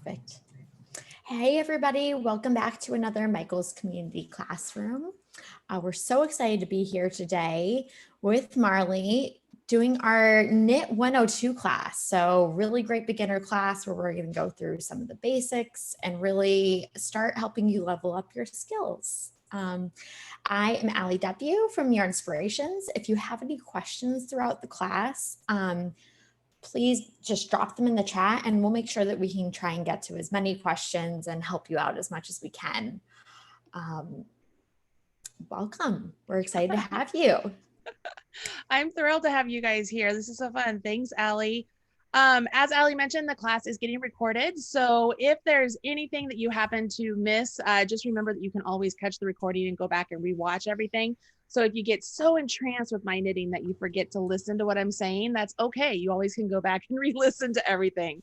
Perfect. Hey everybody, welcome back to another Michael's Community Classroom. We're so excited to be here today with Marley doing our Knit 102 class. So really great beginner class where we're going to go through some of the basics and really start helping you level up your skills. I am Allie W. from Your Inspirations. If you have any questions throughout the class, please just drop them in the chat and we'll make sure that we can try and get to as many questions and help you out as much as we can. Welcome. We're excited to have you. I'm thrilled to have you guys here. This is so fun. Thanks, Allie. As Allie mentioned, the class is getting recorded. So if there's anything that you happen to miss, just remember that you can always catch the recording and go back and rewatch everything. So if you get so entranced with my knitting that you forget to listen to what I'm saying, that's okay. You always can go back and re-listen to everything.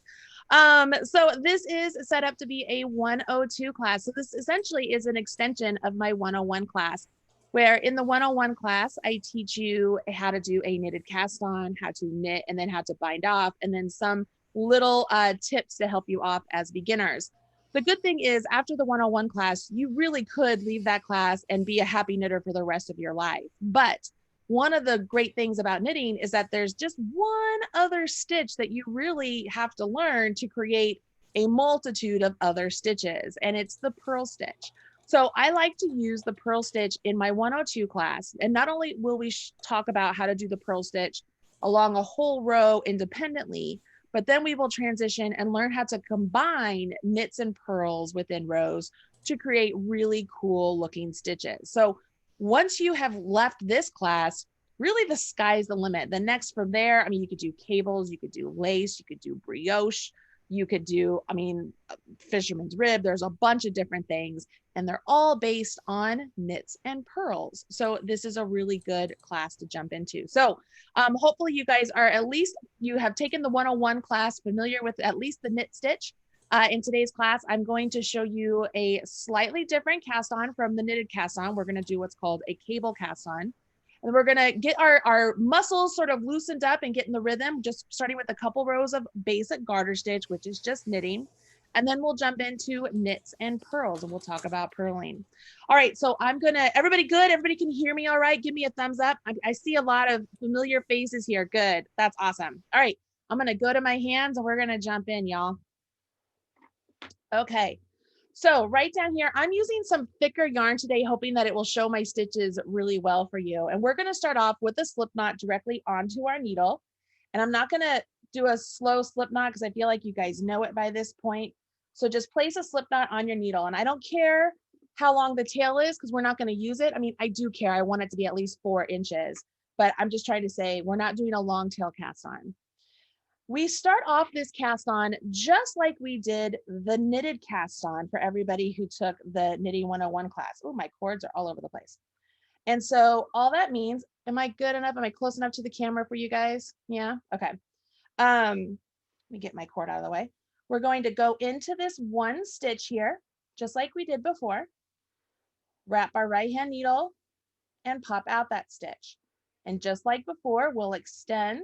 So this is set up to be a 102 class. So this essentially is an extension of my 101 class, where in the 101 class, I teach you how to do a knitted cast on, how to knit, and then how to bind off, and then some little tips to help you off as beginners. The good thing is after the 101 class, you really could leave that class and be a happy knitter for the rest of your life. But one of the great things about knitting is that there's just one other stitch that you really have to learn to create a multitude of other stitches, and it's the purl stitch. So I like to use the purl stitch in my 102 class. And not only will we talk about how to do the purl stitch along a whole row independently, but then we will transition and learn how to combine knits and purls within rows to create really cool looking stitches. So once you have left this class, really the sky's the limit. The next from there, I mean, you could do cables, you could do lace, you could do brioche, you could do, fisherman's rib. There's a bunch of different things, and they're all based on knits and purls. So this is a really good class to jump into. So hopefully you guys are you have taken the 101 class, familiar with at least the knit stitch. In today's class, I'm going to show you a slightly different cast on from the knitted cast on. We're going to do what's called a cable cast on. And we're going to get our muscles sort of loosened up and get in the rhythm, just starting with a couple rows of basic garter stitch, which is just knitting. And then we'll jump into knits and purls, and we'll talk about purling. All right, so everybody good? Everybody can hear me all right? Give me a thumbs up. I see a lot of familiar faces here. Good. That's awesome. All right, I'm going to go to my hands and we're going to jump in, y'all. Okay. So right down here, I'm using some thicker yarn today, hoping that it will show my stitches really well for you. And we're going to start off with a slip knot directly onto our needle. And I'm not going to do a slow slip knot because I feel like you guys know it by this point. So just place a slip knot on your needle. And I don't care how long the tail is because we're not going to use it. I mean, I do care. I want it to be at least 4 inches, but I'm just trying to say we're not doing a long tail cast on. We start off this cast on just like we did the knitted cast on for everybody who took the Knitting 101 class. Oh, my cords are all over the place. And so all that means, am I good enough? Am I close enough to the camera for you guys? Yeah, okay. Let me get my cord out of the way. We're going to go into this one stitch here, just like we did before. Wrap our right hand needle and pop out that stitch. And just like before, we'll extend.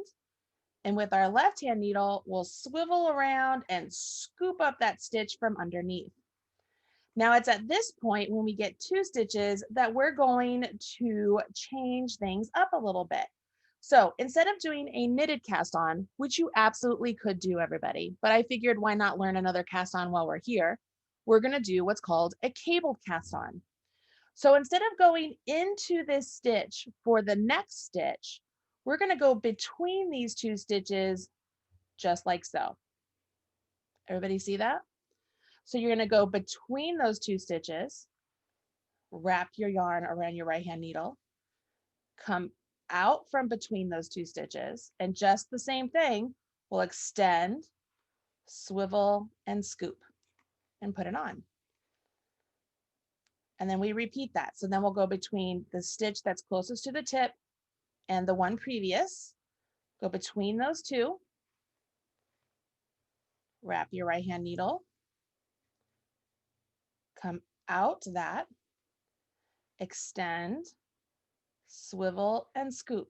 And with our left hand needle, we'll swivel around and scoop up that stitch from underneath. Now it's at this point when we get 2 stitches that we're going to change things up a little bit. So instead of doing a knitted cast on, which you absolutely could do, everybody, but I figured why not learn another cast on while we're here, we're going to do what's called a cable cast on. So instead of going into this stitch for the next stitch, we're going to go between these 2 stitches just like so. Everybody see that? So you're going to go between those 2 stitches, wrap your yarn around your right hand needle, come out from between those 2 stitches, and just the same thing, we'll extend, swivel, and scoop, and put it on. And then we repeat that. So then we'll go between the stitch that's closest to the tip and the one previous, go between those 2, wrap your right hand needle, come out that, extend, swivel, and scoop.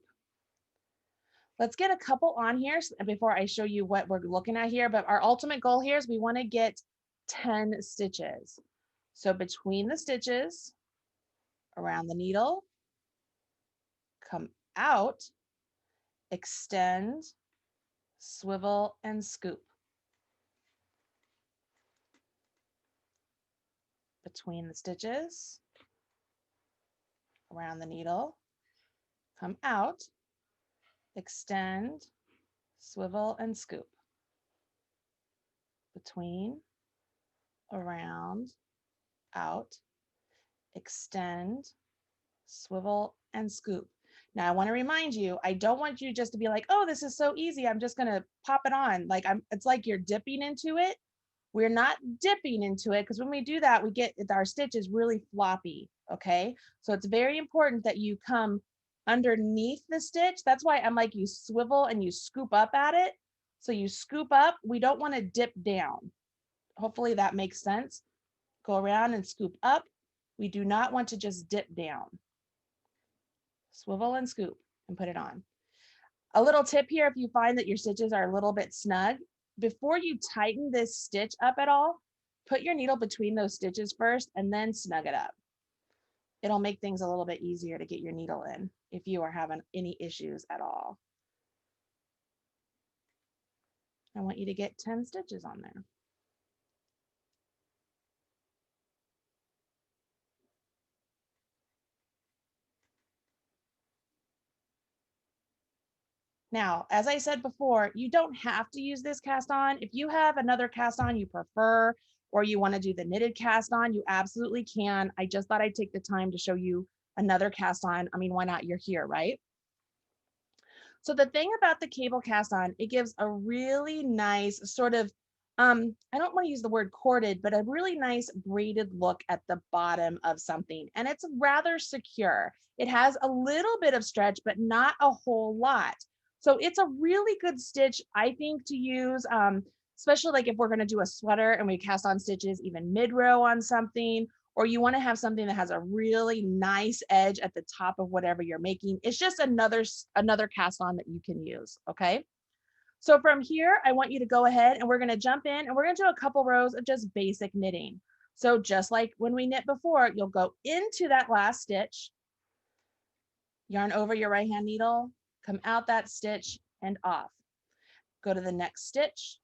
Let's get a couple on here before I show you what we're looking at here. But our ultimate goal here is we want to get 10 stitches. So between the stitches, around the needle, come out, extend, swivel, and scoop. Between the stitches, around the needle, come out, extend, swivel, and scoop. Between, around, out, extend, swivel, and scoop. Now I want to remind you, I don't want you just to be like, oh, this is so easy, I'm just going to pop it on. Like it's like you're dipping into it. We're not dipping into it, because when we do that, we get our stitches really floppy. Okay, so it's very important that you come underneath the stitch. That's why I'm like, you swivel and you scoop up at it. So you scoop up, we don't want to dip down. Hopefully that makes sense. Go around and scoop up. We do not want to just dip down. Swivel and scoop and put it on. A little tip here, if you find that your stitches are a little bit snug, before you tighten this stitch up at all, put your needle between those stitches first and then snug it up. It'll make things a little bit easier to get your needle in if you are having any issues at all. I want you to get 10 stitches on there. Now, as I said before, you don't have to use this cast on. If you have another cast on you prefer, or you want to do the knitted cast on, you absolutely can. I just thought I'd take the time to show you another cast on. I mean, why not? You're here, right? So the thing about the cable cast on, it gives a really nice sort of, I don't want to use the word corded, but a really nice braided look at the bottom of something. And it's rather secure. It has a little bit of stretch, but not a whole lot. So it's a really good stitch, I think, to use, especially like if we're going to do a sweater and we cast on stitches even mid-row on something, or you want to have something that has a really nice edge at the top of whatever you're making. It's just another cast on that you can use, okay? So from here, I want you to go ahead and we're going to jump in and we're going to do a couple rows of just basic knitting. So just like when we knit before, you'll go into that last stitch, yarn over your right hand needle, come out that stitch and off. Go to the next stitch,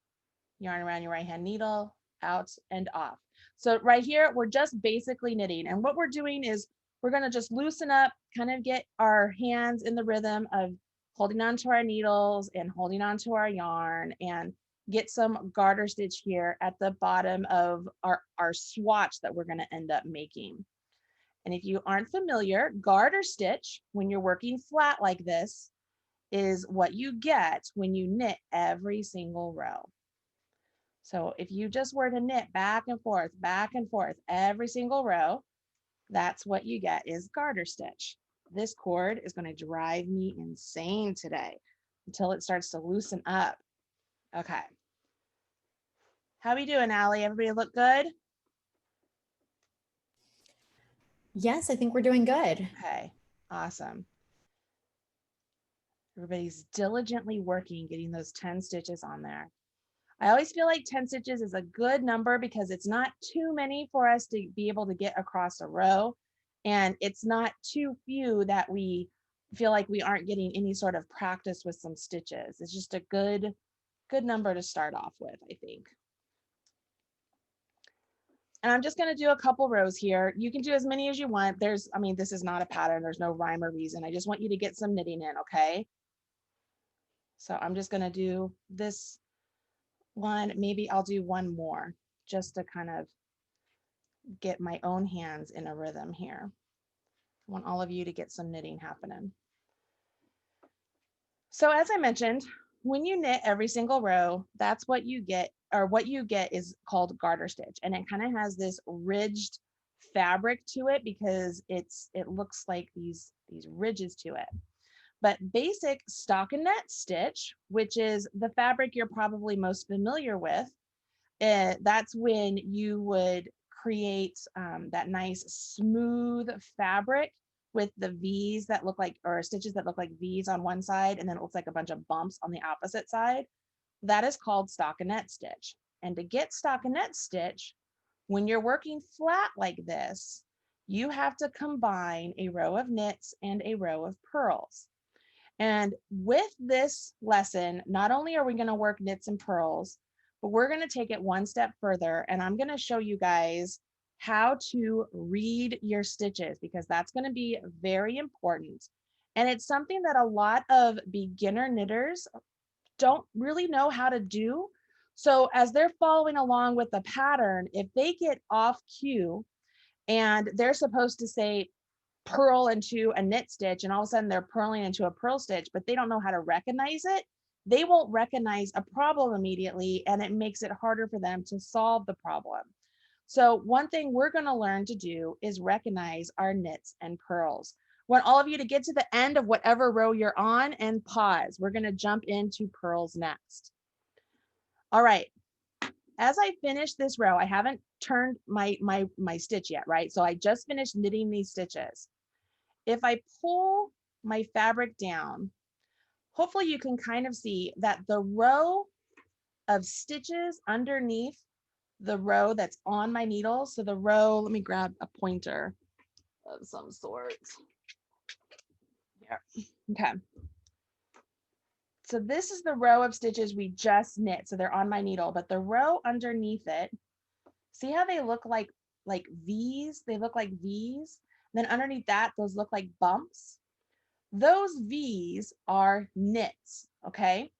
yarn around your right hand needle, out and off. So right here, we're just basically knitting. And what we're doing is we're going to just loosen up, kind of get our hands in the rhythm of holding on to our needles and holding on to our yarn, and get some garter stitch here at the bottom of our swatch that we're going to end up making. And if you aren't familiar, garter stitch, when you're working flat like this, is what you get when you knit every single row. So if you just were to knit back and forth every single row, that's what you get is garter stitch. This cord is going to drive me insane today until it starts to loosen up. Okay. How are we doing, Allie? Everybody look good? Yes, I think we're doing good. Okay, awesome. Everybody's diligently working, getting those 10 stitches on there. I always feel like 10 stitches is a good number because it's not too many for us to be able to get across a row. And it's not too few that we feel like we aren't getting any sort of practice with some stitches. It's just a good number to start off with, I think. And I'm just going to do a couple rows here. You can do as many as you want. I mean, this is not a pattern. There's no rhyme or reason. I just want you to get some knitting in, okay? So I'm just going to do this one. Maybe I'll do one more just to kind of get my own hands in a rhythm here. I want all of you to get some knitting happening. So as I mentioned, when you knit every single row, that's what you get, or what you get is called garter stitch. And it kind of has this ridged fabric to it because it looks like these ridges to it. But basic stockinette stitch, which is the fabric you're probably most familiar with, that's when you would create that nice smooth fabric with the V's that look like, or stitches that look like V's on one side, and then it looks like a bunch of bumps on the opposite side. That is called stockinette stitch. And to get stockinette stitch, when you're working flat like this, you have to combine a row of knits and a row of purls. And with this lesson, not only are we going to work knits and purls, but we're going to take it one step further, and I'm going to show you guys how to read your stitches, because that's going to be very important. And it's something that a lot of beginner knitters don't really know how to do. So as they're following along with the pattern, if they get off cue and they're supposed to say purl into a knit stitch, and all of a sudden they're purling into a purl stitch, but they don't know how to recognize it, they won't recognize a problem immediately, and it makes it harder for them to solve the problem. So one thing we're going to learn to do is recognize our knits and purls. I want all of you to get to the end of whatever row you're on and pause. We're going to jump into purls next. All right. As I finish this row, I haven't turned my stitch yet, right? So I just finished knitting these stitches. If I pull my fabric down, hopefully you can kind of see that the row of stitches underneath the row that's on my needle. So the row, let me grab a pointer of some sort. Here. Okay. So this is the row of stitches we just knit. So they're on my needle, but the row underneath it, see how they look like V's? They look like V's. Then underneath that, those look like bumps. Those V's are knits, okay?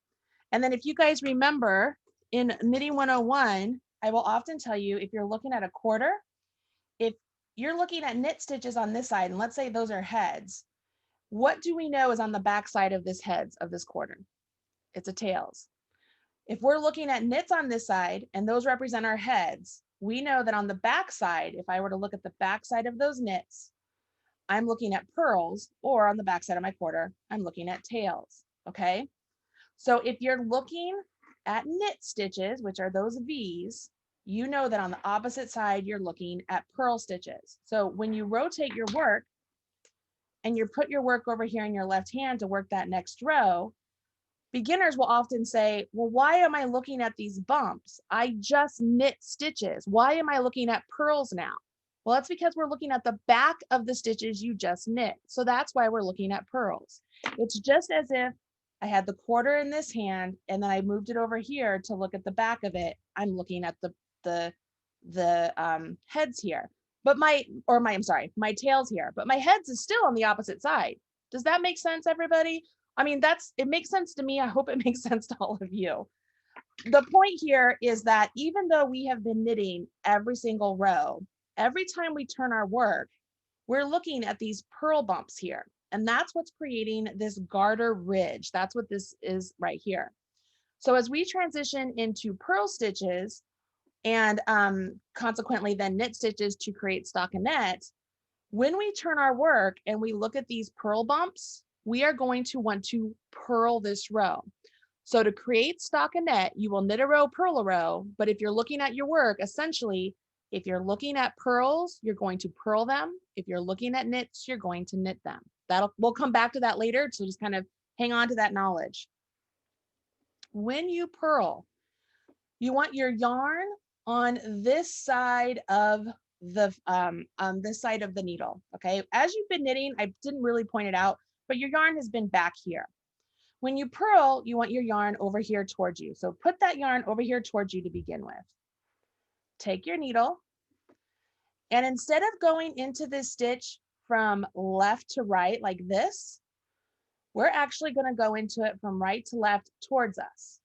And then if you guys remember in Knitting 101, I will often tell you, if you're looking at a quarter, if you're looking at knit stitches on this side, and let's say those are heads, what do we know is on the back side of this heads of this quarter? It's a tails. If we're looking at knits on this side and those represent our heads, we know that on the back side, if I were to look at the back side of those knits, I'm looking at purls, or on the back side of my quarter, I'm looking at tails, okay? So if you're looking at knit stitches, which are those V's, you know that on the opposite side, you're looking at purl stitches. So when you rotate your work and you put your work over here in your left hand to work that next row, beginners will often say, well, why am I looking at these bumps? I just knit stitches. Why am I looking at purls now? Well, that's because we're looking at the back of the stitches you just knit. So that's why we're looking at purls. It's just as if I had the quarter in this hand and then I moved it over here to look at the back of it. I'm looking at the heads here, but my tails here, but my heads is still on the opposite side. Does that make sense, everybody? I mean, it makes sense to me. I hope it makes sense to all of you. The point here is that even though we have been knitting every single row, every time we turn our work, we're looking at these purl bumps here. And that's what's creating this garter ridge. That's what this is right here. So as we transition into purl stitches and consequently then knit stitches to create stockinette, when we turn our work and we look at these purl bumps, we are going to want to purl this row. So to create stockinette, you will knit a row, purl a row. But if you're looking at your work, essentially, if you're looking at purls, you're going to purl them. If you're looking at knits, you're going to knit them. We'll come back to that later. So just kind of hang on to that knowledge. When you purl, you want your yarn on this side of the needle. Okay. As you've been knitting, I didn't really point it out, but your yarn has been back here. When you purl, you want your yarn over here towards you. So put that yarn over here towards you to begin with. Take your needle, and instead of going into this stitch from left to right like this, we're actually going to go into it from right to left towards us.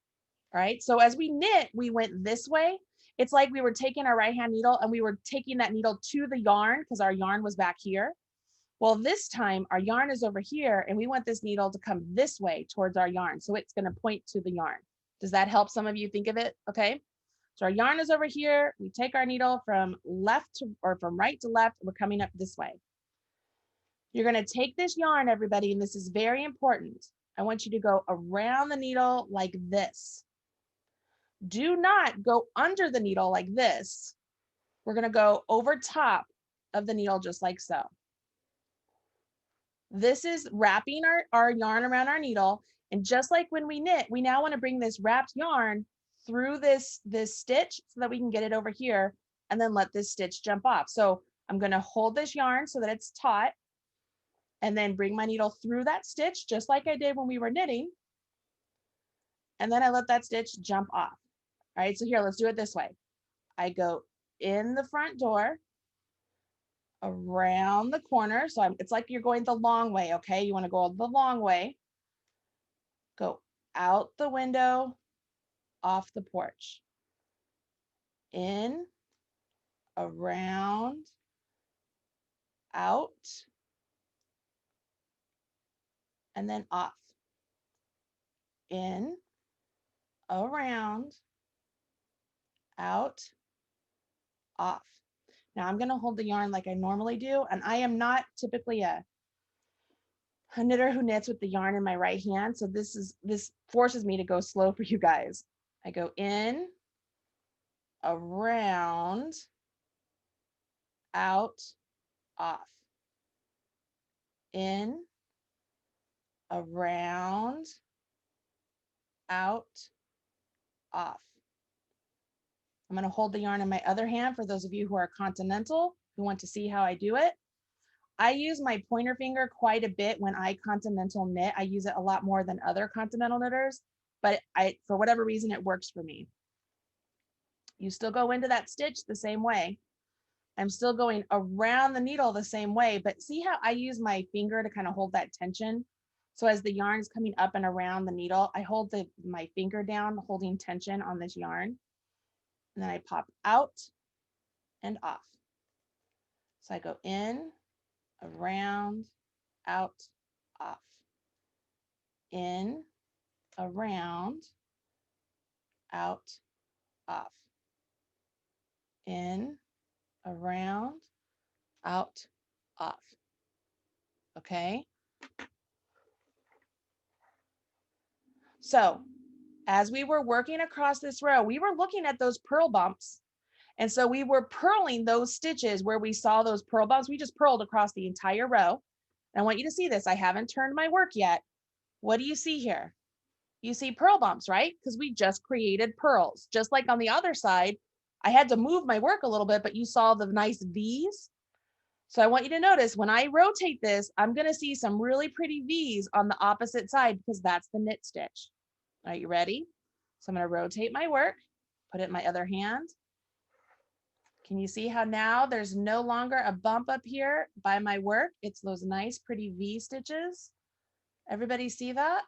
All right. So as we knit, we went this way. It's like we were taking our right hand needle and we were taking that needle to the yarn because our yarn was back here. Well, this time our yarn is over here and we want this needle to come this way towards our yarn. So it's going to point to the yarn. Does that help some of you think of it? Okay. So our yarn is over here. We take our needle from from right to left. We're coming up this way. You're going to take this yarn, everybody, and this is very important. I want you to go around the needle like this. Do not go under the needle like this. We're going to go over top of the needle just like so. This is wrapping our yarn around our needle. And just like when we knit, we now want to bring this wrapped yarn through this stitch so that we can get it over here, and then let this stitch jump off. So I'm going to hold this yarn so that it's taut, and then bring my needle through that stitch just like I did when we were knitting. And then I let that stitch jump off. All right, so here, let's do it this way. I go in the front door, around the corner. So it's like you're going the long way, okay? You want to go the long way. Go out the window, off the porch. In, around, out, and then off. In, around, out, off. Now I'm going to hold the yarn like I normally do, and I am not typically a knitter who knits with the yarn in my right hand, so this forces me to go slow for you guys. I go in, around, out, off. In, around, out, off. I'm going to hold the yarn in my other hand for those of you who are continental, who want to see how I do it. I use my pointer finger quite a bit when I continental knit. I use it a lot more than other continental knitters, but for whatever reason, it works for me. You still go into that stitch the same way. I'm still going around the needle the same way, but see how I use my finger to kind of hold that tension? So as the yarn is coming up and around the needle, I hold my finger down, holding tension on this yarn. And then I pop out and off. So I go in, around, out, off. In, around, out, off. In, around, out, off. Okay. So as we were working across this row, we were looking at those purl bumps. And so we were purling those stitches where we saw those purl bumps. We just purled across the entire row. And I want you to see this. I haven't turned my work yet. What do you see here? You see purl bumps, right? Because we just created purls. Just like on the other side, I had to move my work a little bit, but you saw the nice V's. So I want you to notice when I rotate this, I'm going to see some really pretty V's on the opposite side because that's the knit stitch. Are you ready? So I'm going to rotate my work, put it in my other hand. Can you see how now there's no longer a bump up here by my work? It's those nice pretty V stitches. Everybody see that?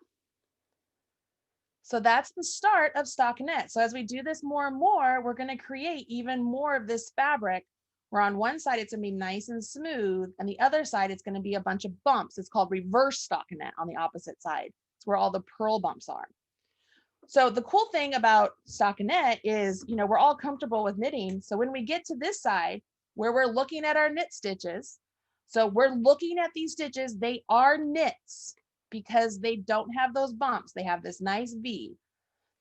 So that's the start of stockinette. So as we do this more and more, we're going to create even more of this fabric where on one side it's going to be nice and smooth, and the other side it's going to be a bunch of bumps. It's called reverse stockinette on the opposite side. It's where all the purl bumps are. So the cool thing about stockinette is, we're all comfortable with knitting. So when we get to this side where we're looking at our knit stitches, so we're looking at these stitches, they are knits because they don't have those bumps. They have this nice V.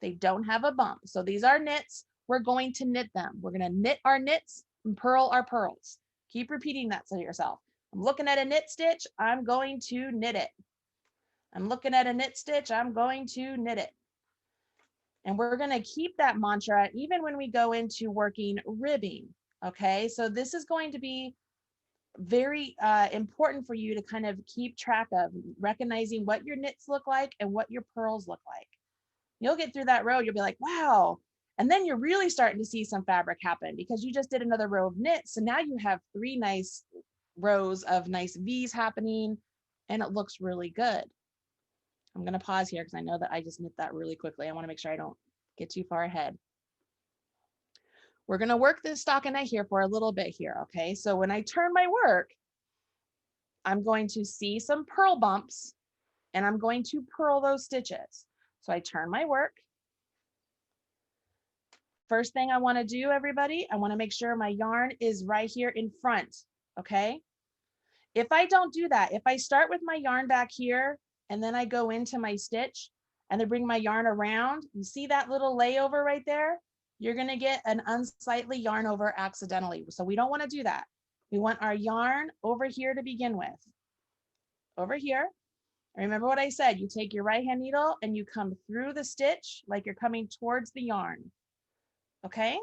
They don't have a bump. So these are knits. We're going to knit them. We're going to knit our knits and purl our purls. Keep repeating that to yourself. I'm looking at a knit stitch. I'm going to knit it. I'm looking at a knit stitch. I'm going to knit it. And we're going to keep that mantra even when we go into working ribbing. Okay, so this is going to be very important for you to kind of keep track of, recognizing what your knits look like and what your purls look like. You'll get through that row, you'll be like, wow. And then you're really starting to see some fabric happen because you just did another row of knits. So now you have 3 nice rows of nice V's happening, and it looks really good. I'm going to pause here because I know that I just knit that really quickly. I want to make sure I don't get too far ahead. We're going to work this stockinette here for a little bit here. Okay, so when I turn my work, I'm going to see some purl bumps and I'm going to purl those stitches. So I turn my work. First thing I want to do, everybody, I want to make sure my yarn is right here in front. Okay, if I don't do that, if I start with my yarn back here and then I go into my stitch and then bring my yarn around, you see that little layover right there? You're going to get an unsightly yarn over accidentally. So we don't want to do that. We want our yarn over here to begin with. Over here. Remember what I said, you take your right hand needle and you come through the stitch like you're coming towards the yarn. Okay?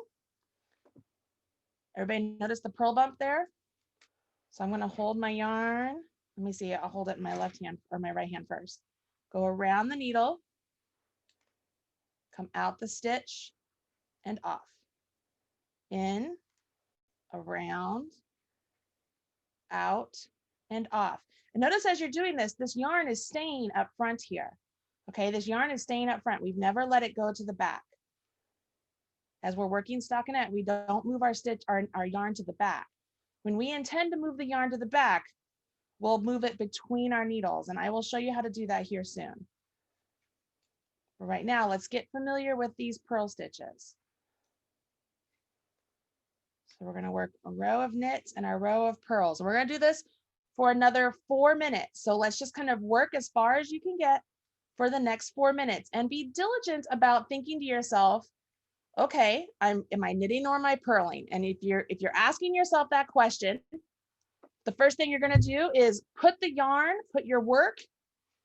Everybody notice the purl bump there? So I'm going to hold my yarn. Let me see, I'll hold it in my left hand or my right hand first. Go around the needle, come out the stitch and off. In, around, out, and off. And notice as you're doing this, this yarn is staying up front here. Okay, this yarn is staying up front. We've never let it go to the back. As we're working stockinette, we don't move our yarn to the back. When we intend to move the yarn to the back, we'll move it between our needles, and I will show you how to do that here soon. But right now, let's get familiar with these purl stitches. So we're going to work a row of knits and a row of purls. We're going to do this for another 4 minutes. So let's just kind of work as far as you can get for the next 4 minutes, and be diligent about thinking to yourself, okay, am I knitting or am I purling? And if you're asking yourself that question, the first thing you're going to do is put your work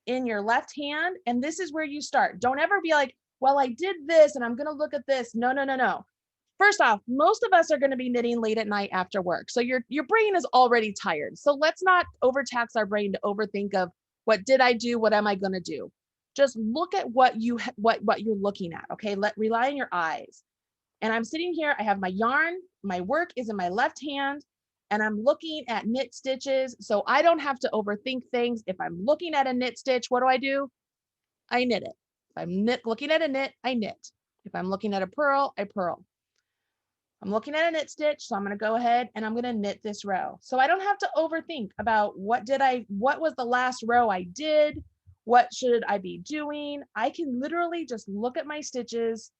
in your left hand, and this is where you start. Don't ever be like, well, I did this and I'm going to look at this. No, no, no, no. First off, most of us are going to be knitting late at night after work. So your brain is already tired. So let's not overtax our brain to overthink of what did I do? What am I going to do? Just look at what you're looking at. Okay. Rely on your eyes. And I'm sitting here, I have my yarn, my work is in my left hand, and I'm looking at knit stitches. So I don't have to overthink things. If I'm looking at a knit stitch, what do? I knit it. If I'm looking at a knit, I knit. If I'm looking at a purl, I purl. I'm looking at a knit stitch, so I'm going to go ahead and I'm going to knit this row. So I don't have to overthink about what was the last row I did? What should I be doing? I can literally just look at my stitches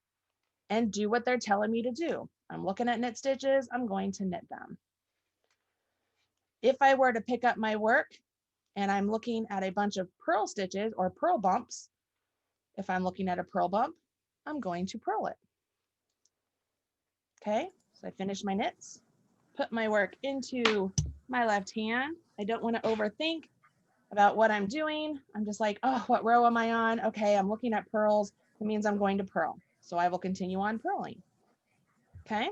and do what they're telling me to do. I'm looking at knit stitches, I'm going to knit them. If I were to pick up my work and I'm looking at a bunch of purl stitches or purl bumps, if I'm looking at a purl bump, I'm going to purl it. Okay, so I finish my knits, put my work into my left hand. I don't want to overthink about what I'm doing. I'm just like, oh, what row am I on? Okay, I'm looking at purls. It means I'm going to purl. So I will continue on purling. Okay.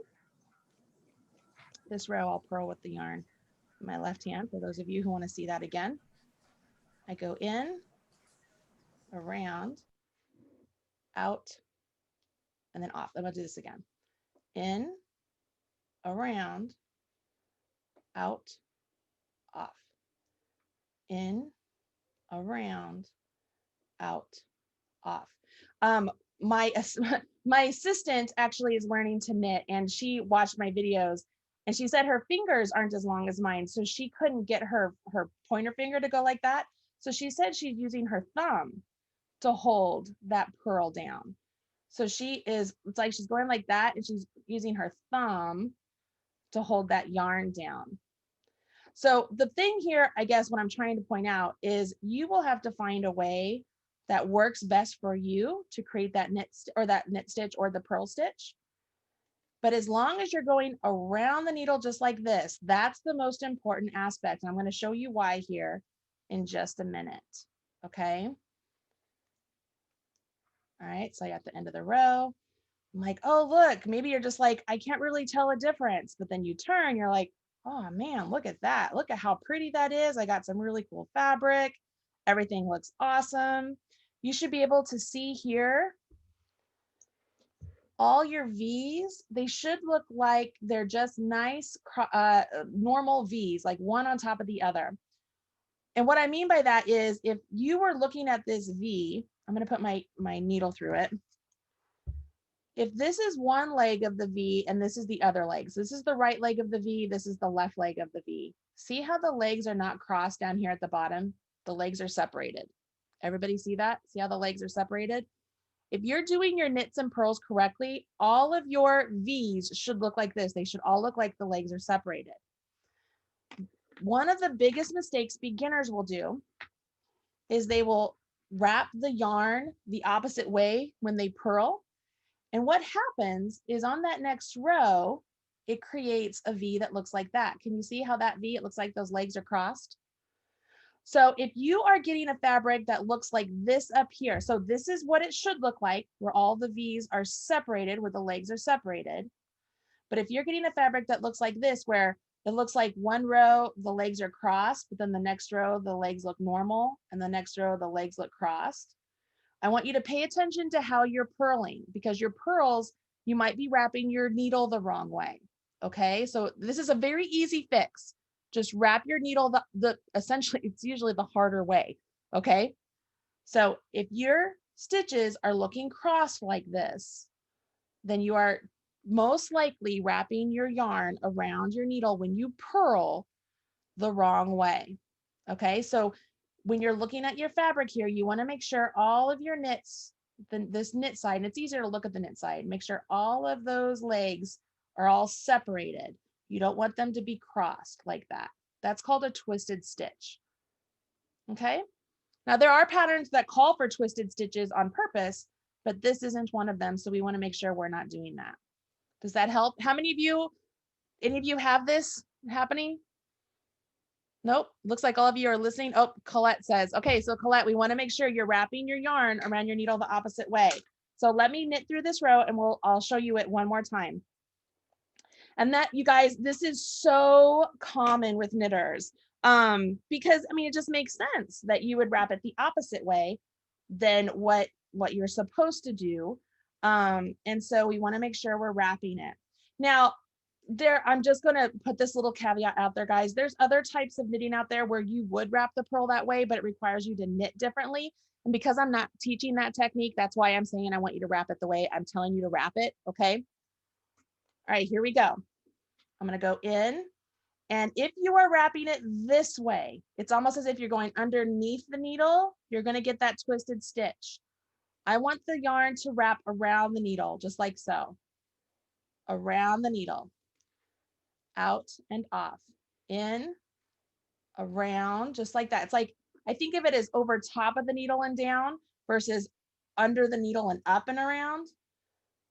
This row I'll purl with the yarn in my left hand for those of you who want to see that again. I go in, around, out, and then off. I'm going to do this again. In, around, out, off. In, around, out, off. My assistant actually is learning to knit, and she watched my videos, and she said her fingers aren't as long as mine, so she couldn't get her pointer finger to go like that. So she said she's using her thumb to hold that purl down. So it's like she's going like that, and she's using her thumb to hold that yarn down. So the thing here, I guess what I'm trying to point out is you will have to find a way that works best for you to create that knit stitch or the purl stitch. But as long as you're going around the needle just like this, that's the most important aspect. And I'm going to show you why here in just a minute. Okay. All right, so I got the end of the row. I'm like, oh, look, maybe you're just like, I can't really tell a difference. But then you turn, you're like, oh man, look at that. Look at how pretty that is. I got some really cool fabric. Everything looks awesome. You should be able to see here all your V's. They should look like they're just nice, normal V's, like one on top of the other. And what I mean by that is if you were looking at this V, I'm going to put my needle through it. If this is one leg of the V and this is the other leg, so this is the right leg of the V, this is the left leg of the V. See how the legs are not crossed down here at the bottom? The legs are separated. Everybody see that? See how the legs are separated? If you're doing your knits and purls correctly, all of your V's should look like this. They should all look like the legs are separated. One of the biggest mistakes beginners will do is they will wrap the yarn the opposite way when they purl. And what happens is on that next row, it creates a V that looks like that. Can you see how that V, it looks like those legs are crossed? So if you are getting a fabric that looks like this up here, so this is what it should look like, where all the V's are separated, where the legs are separated. But if you're getting a fabric that looks like this, where it looks like one row, the legs are crossed, but then the next row, the legs look normal, and the next row, the legs look crossed, I want you to pay attention to how you're purling, because your purls, you might be wrapping your needle the wrong way. Okay, so this is a very easy fix. Just wrap your needle essentially, it's usually the harder way. Okay, so if your stitches are looking crossed like this, then you are most likely wrapping your yarn around your needle when you purl the wrong way. Okay, so when you're looking at your fabric here, you want to make sure all of your knits, this knit side, and it's easier to look at the knit side, make sure all of those legs are all separated. You don't want them to be crossed like that. That's called a twisted stitch. Okay, now there are patterns that call for twisted stitches on purpose, but this isn't one of them, so we want to make sure we're not doing that. Does that help? How many of you, any of you have this happening? Nope, looks like all of you are listening. Oh, Colette says, okay, so Colette, we want to make sure you're wrapping your yarn around your needle the opposite way. So let me knit through this row and I'll show you it one more time. And that, you guys, this is so common with knitters, because I mean, it just makes sense that you would wrap it the opposite way than what you're supposed to do. And so we want to make sure we're wrapping it. Now, I'm just going to put this little caveat out there, guys. There's other types of knitting out there where you would wrap the purl that way, but it requires you to knit differently. And because I'm not teaching that technique, that's why I'm saying I want you to wrap it the way I'm telling you to wrap it. Okay. All right, here we go. I'm going to go in. And if you are wrapping it this way, it's almost as if you're going underneath the needle. You're going to get that twisted stitch. I want the yarn to wrap around the needle, just like so. Around the needle. Out and off, in, around, just like that. It's like, I think of it as over top of the needle and down versus under the needle and up and around.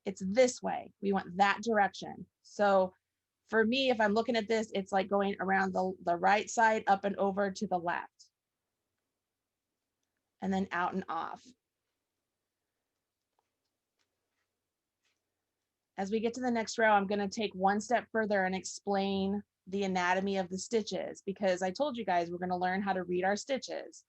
It's this way. We want that direction. So for me, if I'm looking at this, it's like going around the right side, up and over to the left. And then out and off. As we get to the next row, I'm going to take one step further and explain the anatomy of the stitches, because I told you guys we're going to learn how to read our stitches.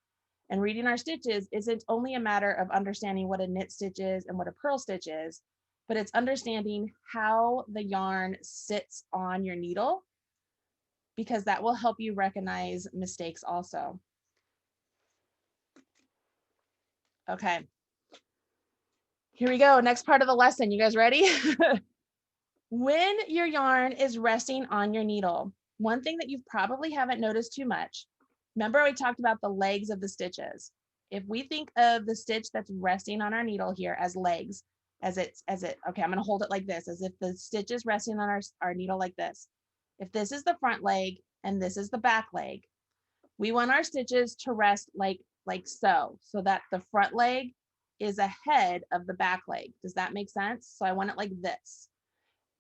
And reading our stitches isn't only a matter of understanding what a knit stitch is and what a purl stitch is, but it's understanding how the yarn sits on your needle, because that will help you recognize mistakes also. Okay. Here we go. Next part of the lesson. You guys ready? When your yarn is resting on your needle, one thing that you probably haven't noticed too much, remember we talked about the legs of the stitches. If we think of the stitch that's resting on our needle here as legs, okay, I'm going to hold it like this, as if the stitch is resting on our needle like this. If this is the front leg and this is the back leg, we want our stitches to rest like so that the front leg is ahead of the back leg. Does that make sense? So I want it like this.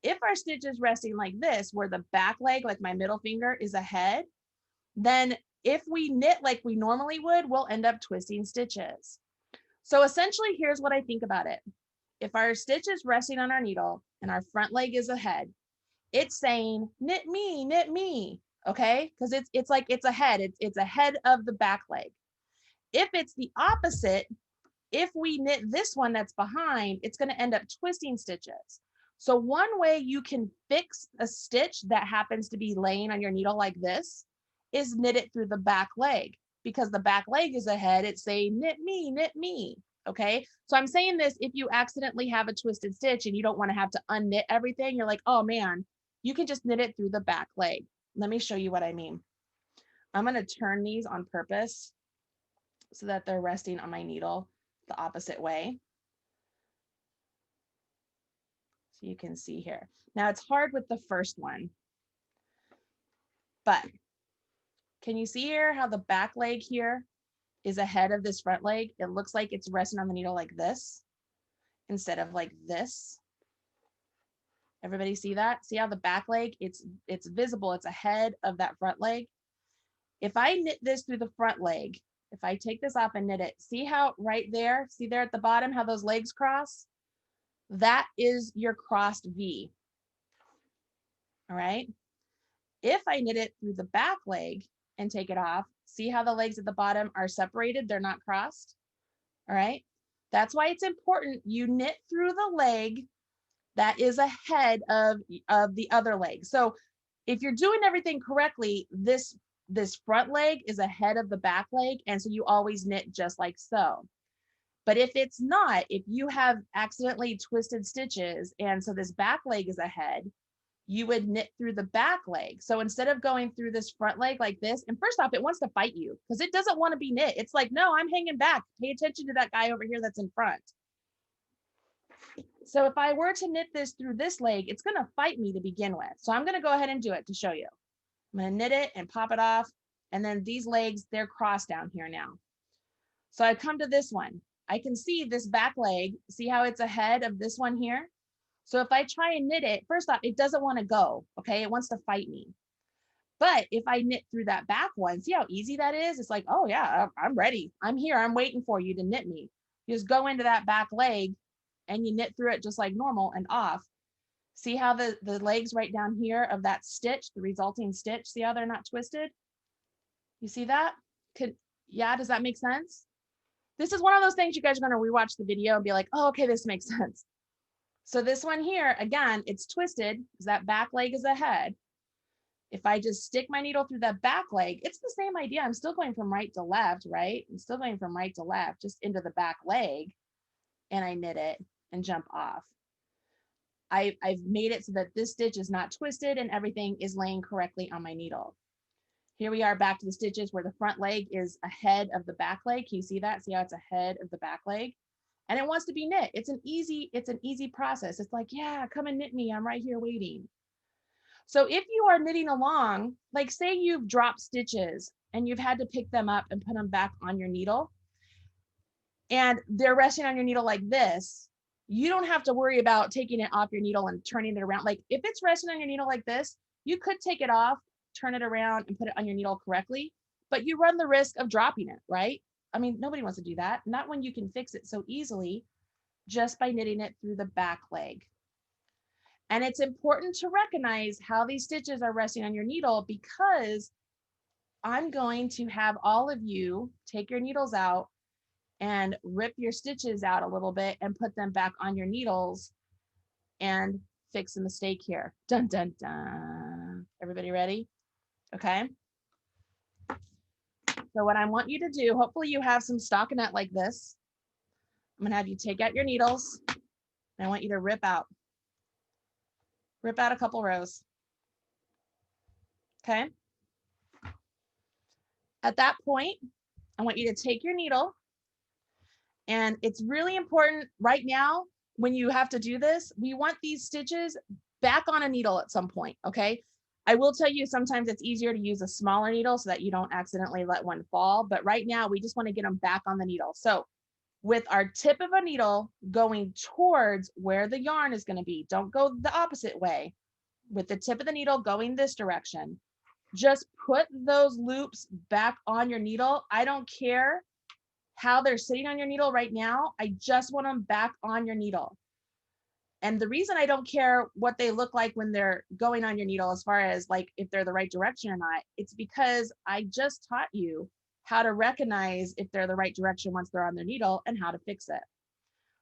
If our stitch is resting like this, where the back leg, like my middle finger, is ahead, then if we knit like we normally would, we'll end up twisting stitches. So essentially, here's what I think about it. If our stitch is resting on our needle and our front leg is ahead, it's saying, knit me, okay? Because it's like it's ahead, it's ahead of the back leg. If it's the opposite, if we knit this one that's behind, it's going to end up twisting stitches. So one way you can fix a stitch that happens to be laying on your needle like this is knit it through the back leg, because the back leg is ahead. It's saying, knit me, okay? So I'm saying this, if you accidentally have a twisted stitch and you don't want to have to unknit everything, you're like, oh man, you can just knit it through the back leg. Let me show you what I mean. I'm going to turn these on purpose so that they're resting on my needle the opposite way. So you can see here. Now it's hard with the first one, but can you see here how the back leg here is ahead of this front leg? It looks like it's resting on the needle like this instead of like this. Everybody see that? See how the back leg, it's visible, it's ahead of that front leg. If I knit this through the front leg, if I take this off and knit it, see how right there, see there at the bottom, how those legs cross? That is your crossed V. All right. If I knit it through the back leg and take it off, see how the legs at the bottom are separated? They're not crossed. All right. That's why it's important you knit through the leg that is ahead of the other leg. So if you're doing everything correctly, this front leg is ahead of the back leg. And so you always knit just like so. But if it's not, if you have accidentally twisted stitches, and so this back leg is ahead, you would knit through the back leg. So instead of going through this front leg like this, and first off, it wants to fight you because it doesn't want to be knit. It's like, no, I'm hanging back. Pay attention to that guy over here that's in front. So if I were to knit this through this leg, it's going to fight me to begin with. So I'm going to go ahead and do it to show you. I'm going to knit it and pop it off. And then these legs, they're crossed down here now. So I come to this one. I can see this back leg. See how it's ahead of this one here? So if I try and knit it, first off, it doesn't want to go, okay? It wants to fight me. But if I knit through that back one, see how easy that is? It's like, oh yeah, I'm ready. I'm here. I'm waiting for you to knit me. You just go into that back leg and you knit through it just like normal and off. See how the legs right down here of that stitch, the resulting stitch, see how they're not twisted? You see that? Yeah, does that make sense? This is one of those things you guys are going to rewatch the video and be like, oh, okay, this makes sense. So this one here, again, it's twisted because that back leg is ahead. If I just stick my needle through that back leg, it's the same idea. I'm still going from right to left, right? I'm still going from right to left, just into the back leg, and I knit it and jump off. I've made it so that this stitch is not twisted and everything is laying correctly on my needle. Here we are back to the stitches where the front leg is ahead of the back leg. Can you see that? See how it's ahead of the back leg? And it wants to be knit. It's an easy process. It's like, yeah, come and knit me. I'm right here waiting. So if you are knitting along, like say you've dropped stitches and you've had to pick them up and put them back on your needle, and they're resting on your needle like this, you don't have to worry about taking it off your needle and turning it around. Like if it's resting on your needle like this, you could take it off, turn it around and put it on your needle correctly, but you run the risk of dropping it, right? I mean, nobody wants to do that. Not when you can fix it so easily just by knitting it through the back leg. And it's important to recognize how these stitches are resting on your needle, because I'm going to have all of you take your needles out and rip your stitches out a little bit and put them back on your needles and fix a mistake here. Dun, dun, dun. Everybody ready? Okay. So what I want you to do, hopefully you have some stockinette like this. I'm going to have you take out your needles and I want you to rip out a couple rows. Okay. At that point, I want you to take your needle, and it's really important right now when you have to do this, we want these stitches back on a needle at some point. Okay. I will tell you sometimes it's easier to use a smaller needle so that you don't accidentally let one fall. But right now we just want to get them back on the needle. So with our tip of a needle going towards where the yarn is going to be, don't go the opposite way. With the tip of the needle going this direction, just put those loops back on your needle. I don't care how they're sitting on your needle right now. I just want them back on your needle. And the reason I don't care what they look like when they're going on your needle, as far as like if they're the right direction or not, it's because I just taught you how to recognize if they're the right direction once they're on their needle and how to fix it.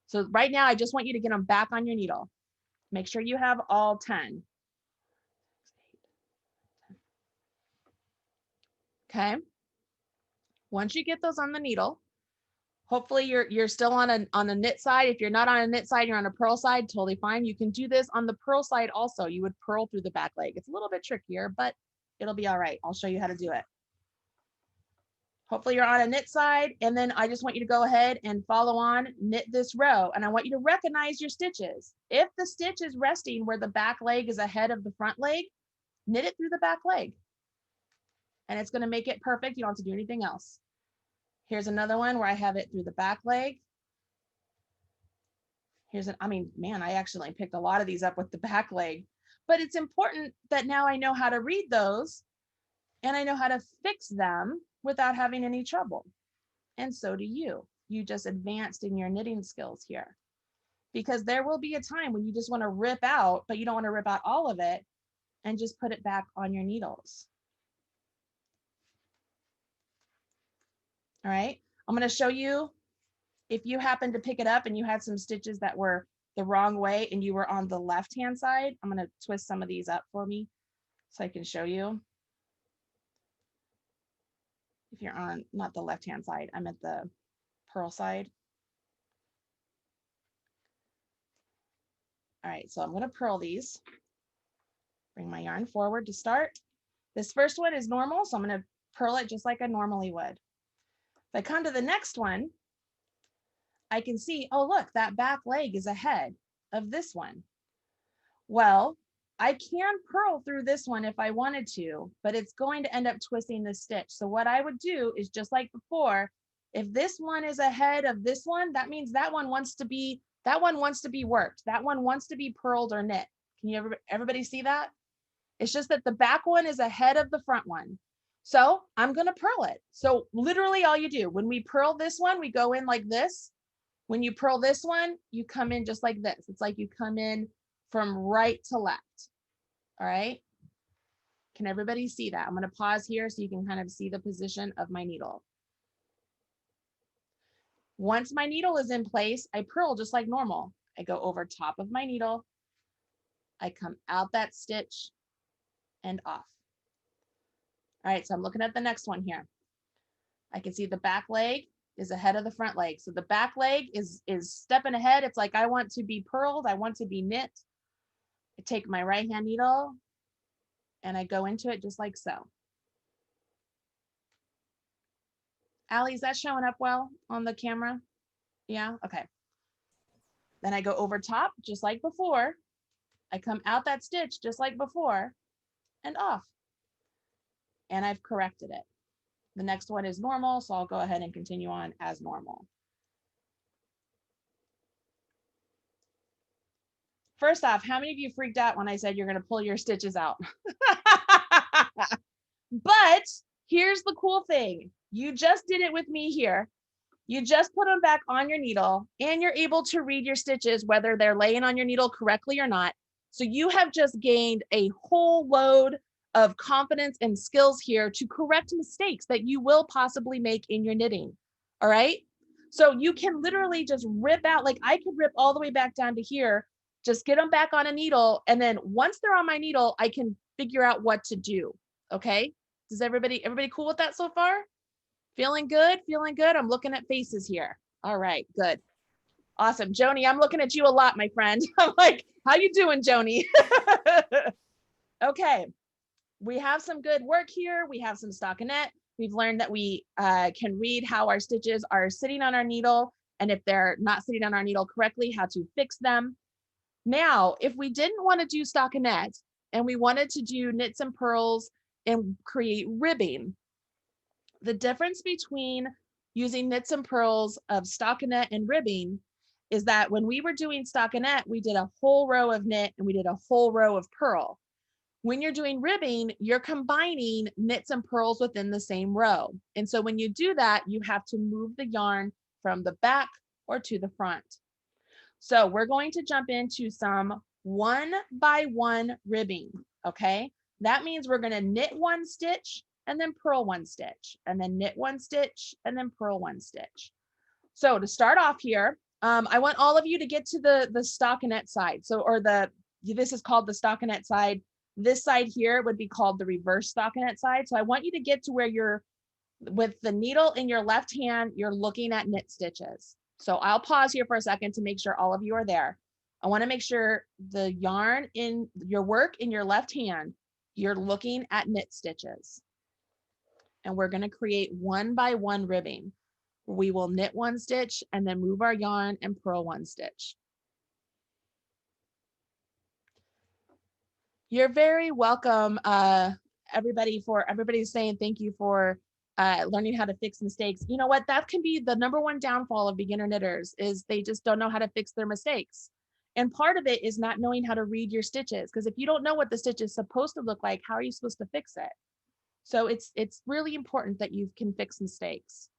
So right now, I just want you to get them back on your needle. Make sure you have all 10. Okay. Once you get those on the needle, hopefully you're still on a knit side. If you're not on a knit side, you're on a purl side, totally fine. You can do this on the purl side also. You would purl through the back leg. It's a little bit trickier, but it'll be all right. I'll show you how to do it. Hopefully you're on a knit side, and then I just want you to go ahead and follow on, knit this row, and I want you to recognize your stitches. If the stitch is resting where the back leg is ahead of the front leg, knit it through the back leg. And it's going to make it perfect. You don't have to do anything else. Here's another one where I have it through the back leg. I actually picked a lot of these up with the back leg, but it's important that now I know how to read those and I know how to fix them without having any trouble. And so do you. You just advanced in your knitting skills here, because there will be a time when you just want to rip out, but you don't want to rip out all of it, and just put it back on your needles. All right, I'm going to show you, if you happen to pick it up and you had some stitches that were the wrong way and you were on the left hand side, I'm going to twist some of these up for me so I can show you. If you're on, not the left hand side, I'm at the purl side. All right, so I'm going to purl these. Bring my yarn forward to start. This first one is normal, so I'm going to purl it just like I normally would. If I come to the next one, I can see, oh, look, that back leg is ahead of this one. Well, I can purl through this one if I wanted to, but it's going to end up twisting the stitch. So what I would do is, just like before, if this one is ahead of this one, that means that one wants to be worked. That one wants to be purled or knit. Can you everybody see that? It's just that the back one is ahead of the front one. So I'm going to purl it. So literally all you do when we purl this one, we go in like this. When you purl this one, you come in just like this. It's like you come in from right to left. All right. Can everybody see that? I'm going to pause here so you can kind of see the position of my needle. Once my needle is in place, I purl just like normal. I go over top of my needle. I come out that stitch and off. All right, so I'm looking at the next one here. I can see the back leg is ahead of the front leg. So the back leg is stepping ahead. It's like, I want to be purled. I want to be knit. I take my right hand needle and I go into it just like so. Allie, is that showing up well on the camera? Yeah, okay. Then I go over top just like before. I come out that stitch just like before and off. And I've corrected it. The next one is normal, so I'll go ahead and continue on as normal. First off, how many of you freaked out when I said you're going to pull your stitches out? But here's the cool thing. You just did it with me here. You just put them back on your needle and you're able to read your stitches, whether they're laying on your needle correctly or not. So you have just gained a whole load of confidence and skills here to correct mistakes that you will possibly make in your knitting. All right. So you can literally just rip out, like I could rip all the way back down to here, just get them back on a needle. And then once they're on my needle, I can figure out what to do. Okay. Does everybody cool with that so far? Feeling good? Feeling good? I'm looking at faces here. All right, good. Awesome. Joni, I'm looking at you a lot, my friend. I'm like, how you doing, Joni? Okay. We have some good work here. We have some stockinette. We've learned that we can read how our stitches are sitting on our needle, and if they're not sitting on our needle correctly, how to fix them. Now, if we didn't want to do stockinette and we wanted to do knits and purls and create ribbing, the difference between using knits and purls of stockinette and ribbing is that when we were doing stockinette, we did a whole row of knit and we did a whole row of purl. When you're doing ribbing, you're combining knits and purls within the same row. And so when you do that, you have to move the yarn from the back or to the front. So we're going to jump into some 1-by-1 ribbing, okay? That means we're going to knit one stitch and then purl one stitch, and then knit one stitch and then purl one stitch. So to start off here, I want all of you to get to the stockinette side. So, or this is called the stockinette side. This side here would be called the reverse stockinette side. So I want you to get to where you're, with the needle in your left hand, you're looking at knit stitches. So I'll pause here for a second to make sure all of you are there. I want to make sure the yarn in your work in your left hand, you're looking at knit stitches. And we're going to create 1-by-1 ribbing. We will knit one stitch and then move our yarn and purl one stitch. You're very welcome, everybody's saying thank you for learning how to fix mistakes. You know what? That can be the #1 downfall of beginner knitters, is they just don't know how to fix their mistakes. And part of it is not knowing how to read your stitches, because if you don't know what the stitch is supposed to look like, how are you supposed to fix it? So it's really important that you can fix mistakes.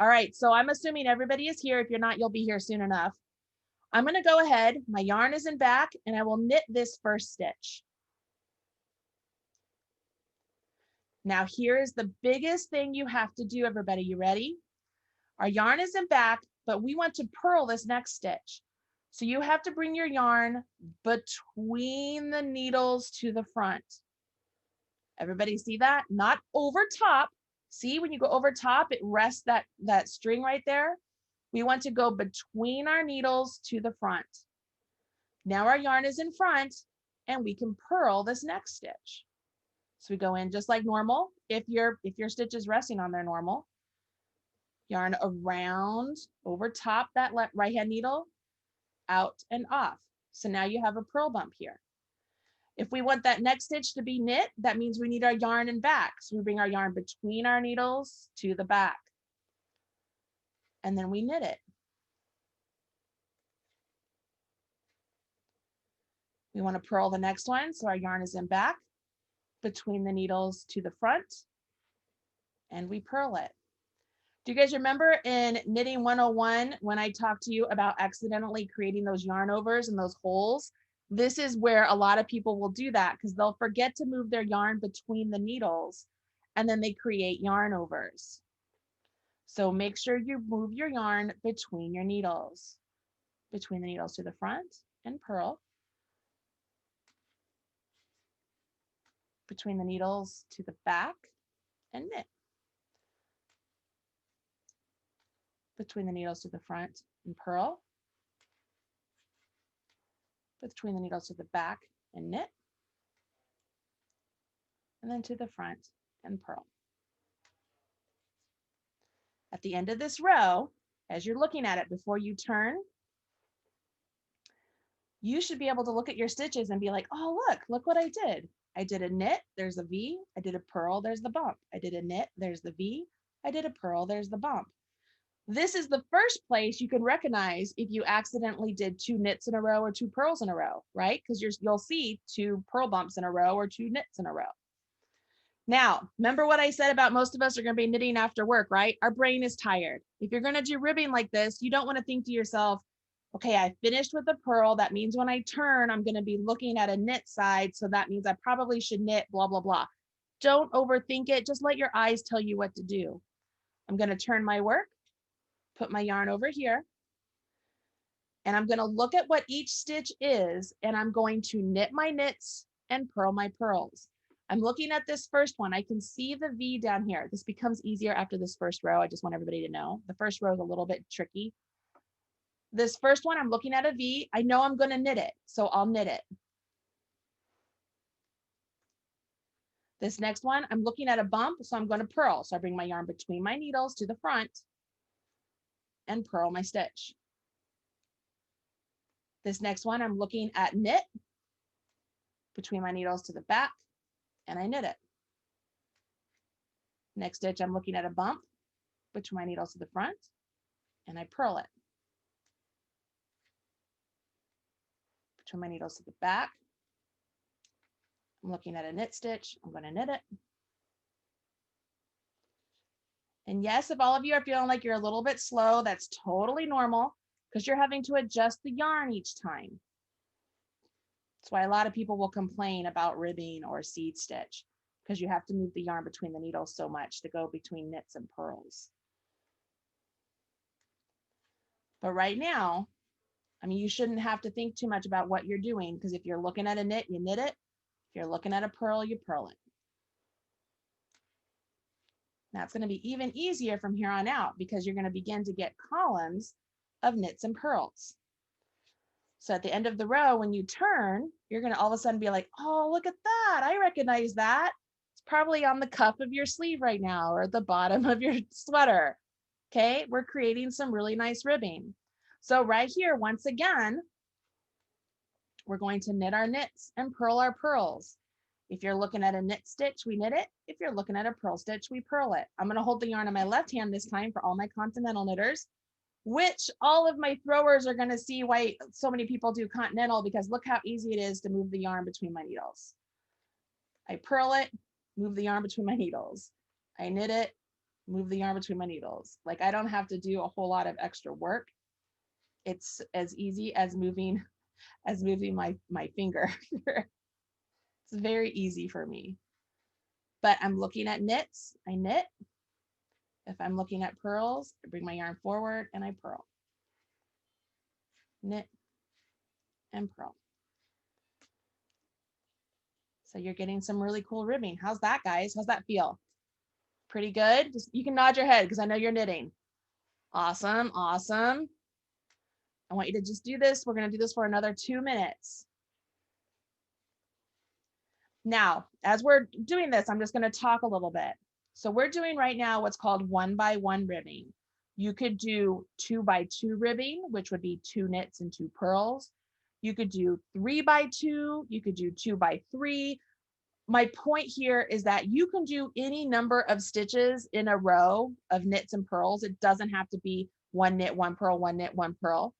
All right, so I'm assuming everybody is here. If you're not, you'll be here soon enough. I'm going to go ahead. My yarn is in back, and I will knit this first stitch. Now here is the biggest thing you have to do, everybody. You ready? Our yarn is in back, but we want to purl this next stitch. So you have to bring your yarn between the needles to the front. Everybody see that? Not over top. See, when you go over top, it rests that string right there. We want to go between our needles to the front. Now our yarn is in front, and we can purl this next stitch. So we go in just like normal. If your stitch is resting on their normal, yarn around over top that right hand needle, out and off. So now you have a purl bump here. If we want that next stitch to be knit, that means we need our yarn in back. So we bring our yarn between our needles to the back, and then we knit it. We want to purl the next one, so our yarn is in back, between the needles to the front, and we purl it. Do you guys remember in Knitting 101 when I talked to you about accidentally creating those yarn overs and those holes? This is where a lot of people will do that because they'll forget to move their yarn between the needles, and then they create yarn overs. So make sure you move your yarn between your needles, between the needles to the front, and purl. Between the needles to the back, and knit. Between the needles to the front, and purl. Between the needles to the back, and knit. And then to the front, and purl. At the end of this row, as you're looking at it before you turn, you should be able to look at your stitches and be like, oh, look what I did. I did a knit, there's a V. I did a purl, there's the bump. I did a knit, there's the V. I did a purl, there's the bump. This is the first place you can recognize if you accidentally did 2 knits in a row or 2 purls in a row, right? Because you'll see 2 purl bumps in a row or 2 knits in a row. Now, remember what I said about most of us are going to be knitting after work, right? Our brain is tired. If you're going to do ribbing like this, you don't want to think to yourself, okay, I finished with the purl. That means when I turn, I'm going to be looking at a knit side. So that means I probably should knit, blah, blah, blah. Don't overthink it. Just let your eyes tell you what to do. I'm going to turn my work, put my yarn over here, and I'm going to look at what each stitch is, and I'm going to knit my knits and purl my purls. I'm looking at this first one. I can see the V down here. This becomes easier after this first row. I just want everybody to know. The first row is a little bit tricky. This first one, I'm looking at a V. I know I'm going to knit it, so I'll knit it. This next one, I'm looking at a bump, so I'm going to purl. So I bring my yarn between my needles to the front and purl my stitch. This next one, I'm looking at knit between my needles to the back, and I knit it. Next stitch, I'm looking at a bump between my needles to the front, and I purl it. Between my needles to the back, I'm looking at a knit stitch, I'm going to knit it. And yes, if all of you are feeling like you're a little bit slow, that's totally normal because you're having to adjust the yarn each time. That's why a lot of people will complain about ribbing or seed stitch because you have to move the yarn between the needles so much to go between knits and purls. But right now, I mean, you shouldn't have to think too much about what you're doing because if you're looking at a knit, you knit it. If you're looking at a purl, you purl it. Now it's going to be even easier from here on out because you're going to begin to get columns of knits and purls. So at the end of the row, when you turn, you're going to all of a sudden be like, oh, look at that. I recognize that. It's probably on the cuff of your sleeve right now or the bottom of your sweater. Okay, we're creating some really nice ribbing. So right here, once again, we're going to knit our knits and purl our purls. If you're looking at a knit stitch, we knit it. If you're looking at a purl stitch, we purl it. I'm going to hold the yarn in my left hand this time for all my continental knitters, which all of my throwers are going to see why so many people do continental because look how easy it is to move the yarn between my needles. I purl it, move the yarn between my needles. I knit it, move the yarn between my needles. Like I don't have to do a whole lot of extra work. It's as easy as moving my finger. It's very easy for me. But I'm looking at knits, I knit. If I'm looking at purls, I bring my yarn forward and I purl. Knit and purl. So you're getting some really cool ribbing. How's that, guys? How's that feel? Pretty good? Just, you can nod your head because I know you're knitting. Awesome, awesome. I want you to just do this. We're going to do this for another 2 minutes. Now, as we're doing this, I'm just going to talk a little bit. So we're doing right now what's called 1x1 ribbing. You could do 2x2 ribbing, which would be 2 knits and 2 purls. You could do 3x2. You could do 2x3. My point here is that you can do any number of stitches in a row of knits and purls. It doesn't have to be 1 knit, 1 purl, 1 knit, 1 purl.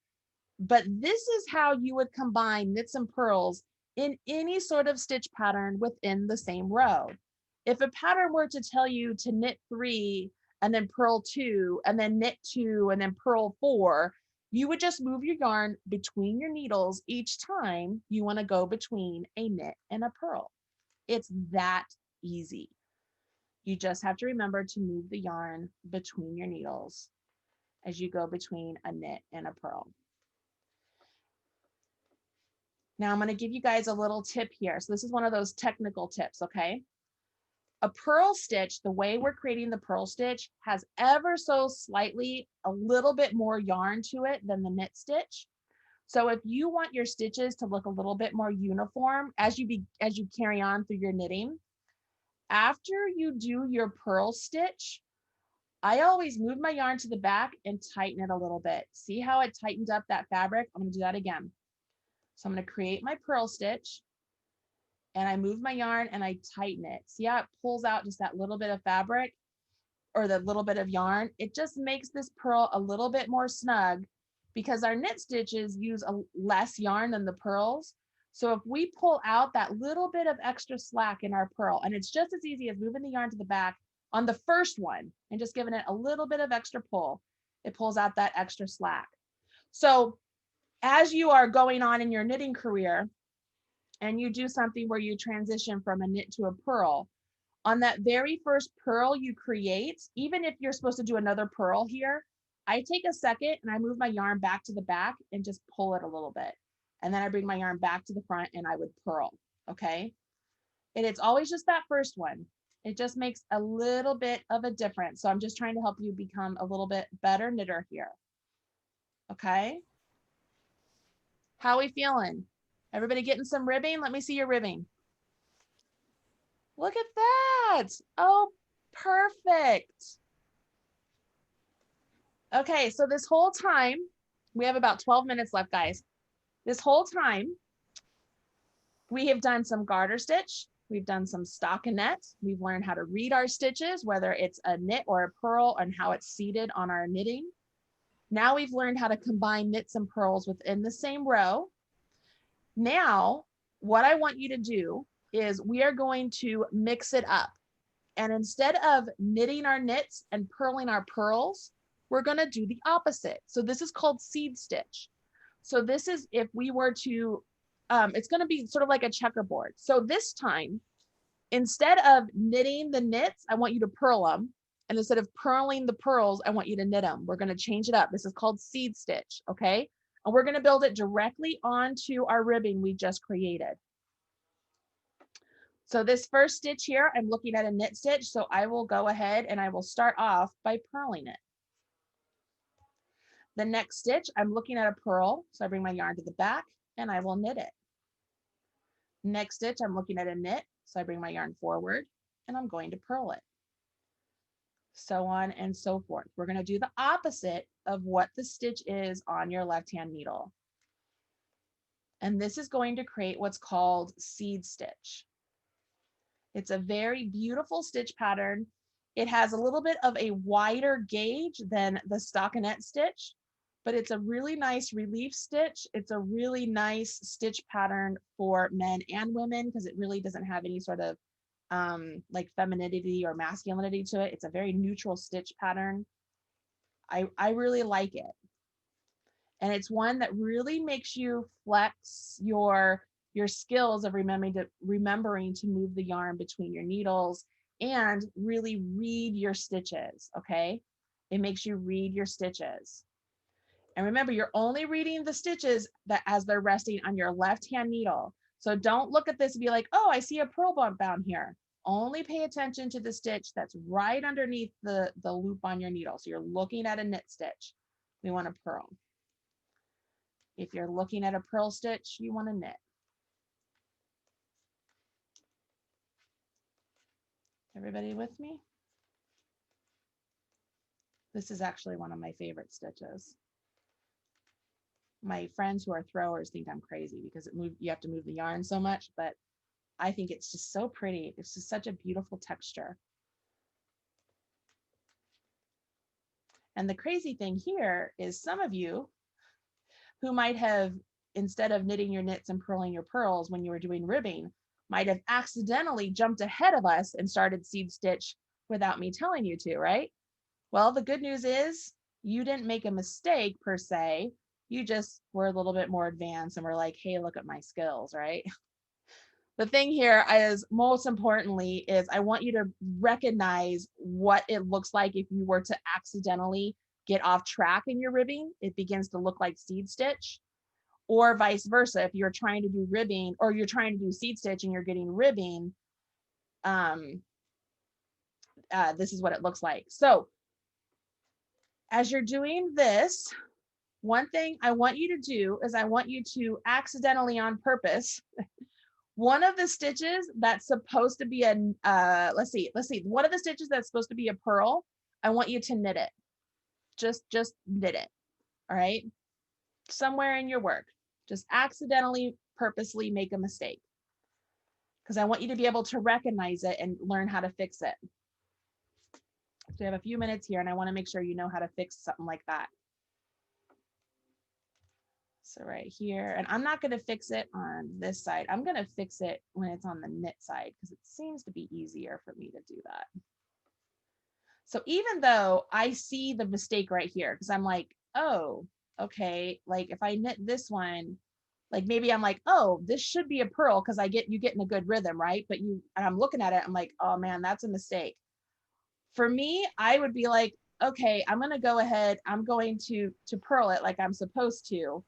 But this is how you would combine knits and purls in any sort of stitch pattern within the same row. If a pattern were to tell you to knit 3 and then purl 2 and then knit 2 and then purl 4, you would just move your yarn between your needles each time you want to go between a knit and a purl. It's that easy. You just have to remember to move the yarn between your needles as you go between a knit and a purl. Now I'm going to give you guys a little tip here. So this is one of those technical tips, okay? A purl stitch, the way we're creating the purl stitch, has ever so slightly a little bit more yarn to it than the knit stitch. So if you want your stitches to look a little bit more uniform as you carry on through your knitting, after you do your purl stitch, I always move my yarn to the back and tighten it a little bit. See how it tightened up that fabric? I'm going to do that again. So I'm going to create my purl stitch and I move my yarn and I tighten it. See how it pulls out just that little bit of fabric or the little bit of yarn? It just makes this purl a little bit more snug because our knit stitches use less yarn than the purls. So if we pull out that little bit of extra slack in our purl, and it's just as easy as moving the yarn to the back on the first one and just giving it a little bit of extra pull, it pulls out that extra slack. So as you are going on in your knitting career and you do something where you transition from a knit to a purl, on that very first purl you create, even if you're supposed to do another purl here, I take a second and I move my yarn back to the back and just pull it a little bit. And then I bring my yarn back to the front and I would purl, okay? And it's always just that first one. It just makes a little bit of a difference. So I'm just trying to help you become a little bit better knitter here, okay? How are we feeling? Everybody getting some ribbing? Let me see your ribbing. Look at that. Oh, perfect. Okay, so this whole time, we have about 12 minutes left, guys. This whole time, we have done some garter stitch. We've done some stockinette. We've learned how to read our stitches, whether it's a knit or a purl, and how it's seated on our knitting. Now we've learned how to combine knits and purls within the same row. Now, what I want you to do is we are going to mix it up. And instead of knitting our knits and purling our purls, we're going to do the opposite. So this is called seed stitch. So this is if we were to, it's going to be sort of like a checkerboard. So this time, instead of knitting the knits, I want you to purl them. And instead of purling the purls, I want you to knit them. We're going to change it up. This is called seed stitch, okay? And we're going to build it directly onto our ribbing we just created. So this first stitch here, I'm looking at a knit stitch. So I will go ahead and I will start off by purling it. The next stitch, I'm looking at a purl. So I bring my yarn to the back and I will knit it. Next stitch, I'm looking at a knit. So I bring my yarn forward and I'm going to purl it. So on and so forth. We're going to do the opposite of what the stitch is on your left-hand needle. And this is going to create what's called seed stitch. It's a very beautiful stitch pattern. It has a little bit of a wider gauge than the stockinette stitch, but it's a really nice relief stitch. It's a really nice stitch pattern for men and women because it really doesn't have any sort of like femininity or masculinity to it. It's a very neutral stitch pattern. I really like it. And it's one that really makes you flex your skills of remembering to move the yarn between your needles and really read your stitches, okay? It makes you read your stitches. And remember, you're only reading the stitches that as they're resting on your left-hand needle. So don't look at this and be like, oh, I see a purl bump down here. Only pay attention to the stitch that's right underneath the loop on your needle. So you're looking at a knit stitch. We want to purl. If you're looking at a purl stitch, you want to knit. Everybody with me? This is actually one of my favorite stitches. My friends who are throwers think I'm crazy because you have to move the yarn so much, but I think it's just so pretty. It's just such a beautiful texture. And the crazy thing here is some of you who might have, instead of knitting your knits and purling your purls when you were doing ribbing, might have accidentally jumped ahead of us and started seed stitch without me telling you to, right? Well, the good news is you didn't make a mistake per se. You just were a little bit more advanced and were like, hey, look at my skills, right? The thing here is, most importantly, is I want you to recognize what it looks like if you were to accidentally get off track in your ribbing. It begins to look like seed stitch, or vice versa. If you're trying to do ribbing or you're trying to do seed stitch and you're getting ribbing, this is what it looks like. So as you're doing this, one thing I want you to do is I want you to accidentally, on purpose, one of the stitches that's supposed to be a, let's see, one of the stitches that's supposed to be a purl, I want you to knit it. Just knit it, all right? Somewhere in your work, just accidentally, purposely make a mistake, because I want you to be able to recognize it and learn how to fix it. So we have a few minutes here and I want to make sure you know how to fix something like that. So right here, and I'm not going to fix it on this side. I'm going to fix it when it's on the knit side because it seems to be easier for me to do that. So even though I see the mistake right here, because I'm like, oh, okay, like if I knit this one, like maybe I'm like, oh, this should be a purl because you get in a good rhythm, right? But and I'm looking at it, I'm like, oh man, that's a mistake. For me, I would be like, okay, I'm going to go ahead, I'm going to purl it like I'm supposed to.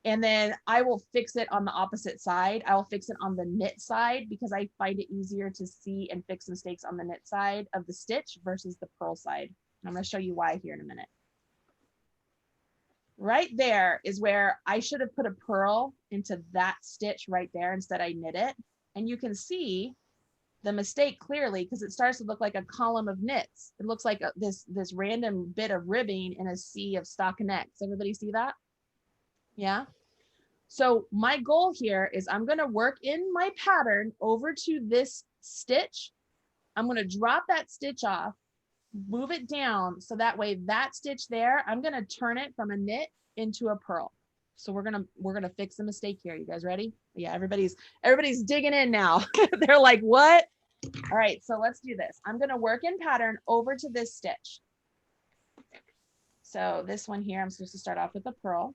And then I will fix it on the opposite side. I will fix it on the knit side because I find it easier to see and fix mistakes on the knit side of the stitch versus the purl side. And I'm going to show you why here in a minute. Right there is where I should have put a purl into that stitch right there. Instead, I knit it. And you can see the mistake clearly because it starts to look like a column of knits. It looks like this random bit of ribbing in a sea of stockinette. Does everybody see that? Yeah. So my goal here is I'm going to work in my pattern over to this stitch. I'm going to drop that stitch off, move it down. So that way that stitch there, I'm going to turn it from a knit into a purl. So we're going to fix the mistake here. You guys ready? Yeah, everybody's digging in now. They're like, what? All right, so let's do this. I'm going to work in pattern over to this stitch. So this one here, I'm supposed to start off with a purl.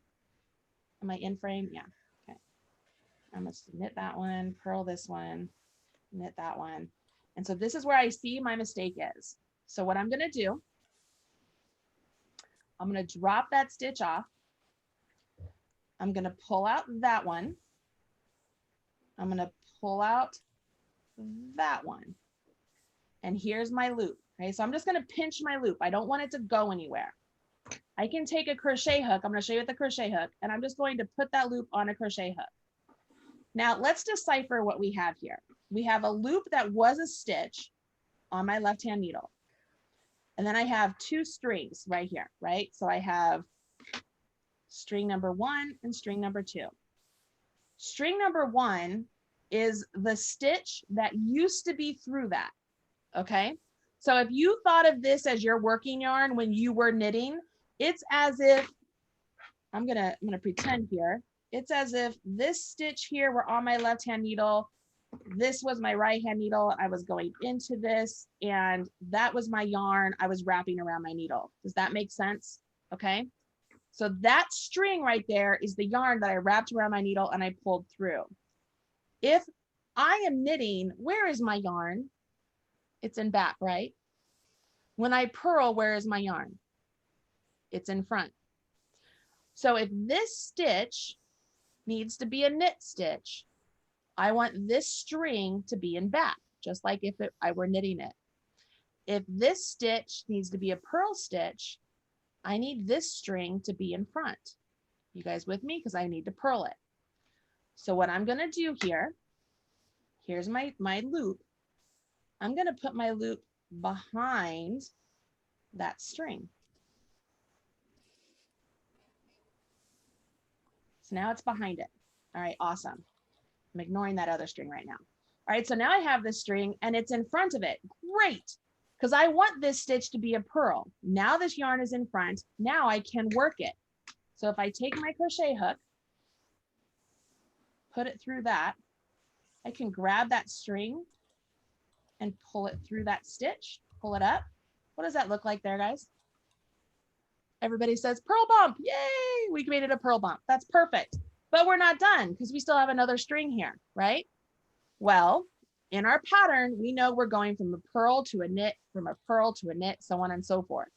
Am I in frame? Yeah. Okay. I'm going to knit that one, purl this one, knit that one. And so this is where I see my mistake is. So what I'm going to do, I'm going to drop that stitch off. I'm going to pull out that one. I'm going to pull out that one. And here's my loop. Okay, so I'm just going to pinch my loop. I don't want it to go anywhere. I can take a crochet hook. I'm going to show you with the crochet hook, and I'm just going to put that loop on a crochet hook. Now let's decipher what we have here. We have a loop that was a stitch on my left-hand needle. And then I have two strings right here, right? So I have string number 1 and string number 2. String number 1 is the stitch that used to be through that, okay? So if you thought of this as your working yarn when you were knitting, it's as if, I'm gonna pretend here, it's as if this stitch here were on my left-hand needle this was my right hand needle. I was going into this, and that was my yarn I was wrapping around my needle. Does that make sense? Okay. So that string right there is the yarn that I wrapped around my needle and I pulled through. If I am knitting, where is my yarn? It's in back, right? When I purl, where is my yarn? It's in front. So if this stitch needs to be a knit stitch, I want this string to be in back, just like if I were knitting it. If this stitch needs to be a purl stitch, I need this string to be in front. You guys with me? Because I need to purl it. So what I'm going to do here, here's my loop. I'm going to put my loop behind that string. So now it's behind it. All right, awesome. I'm ignoring that other string right now. All right, so now I have this string and it's in front of it. Great, because I want this stitch to be a purl. Now this yarn is in front. Now I can work it. So if I take my crochet hook, put it through that, I can grab that string and pull it through that stitch, pull it up. What does that look like there, guys? Everybody says purl bump. Yay, we made it a purl bump. That's perfect. But we're not done because we still have another string here, right? Well, in our pattern, we know we're going from a purl to a knit, from a purl to a knit, so on and so forth.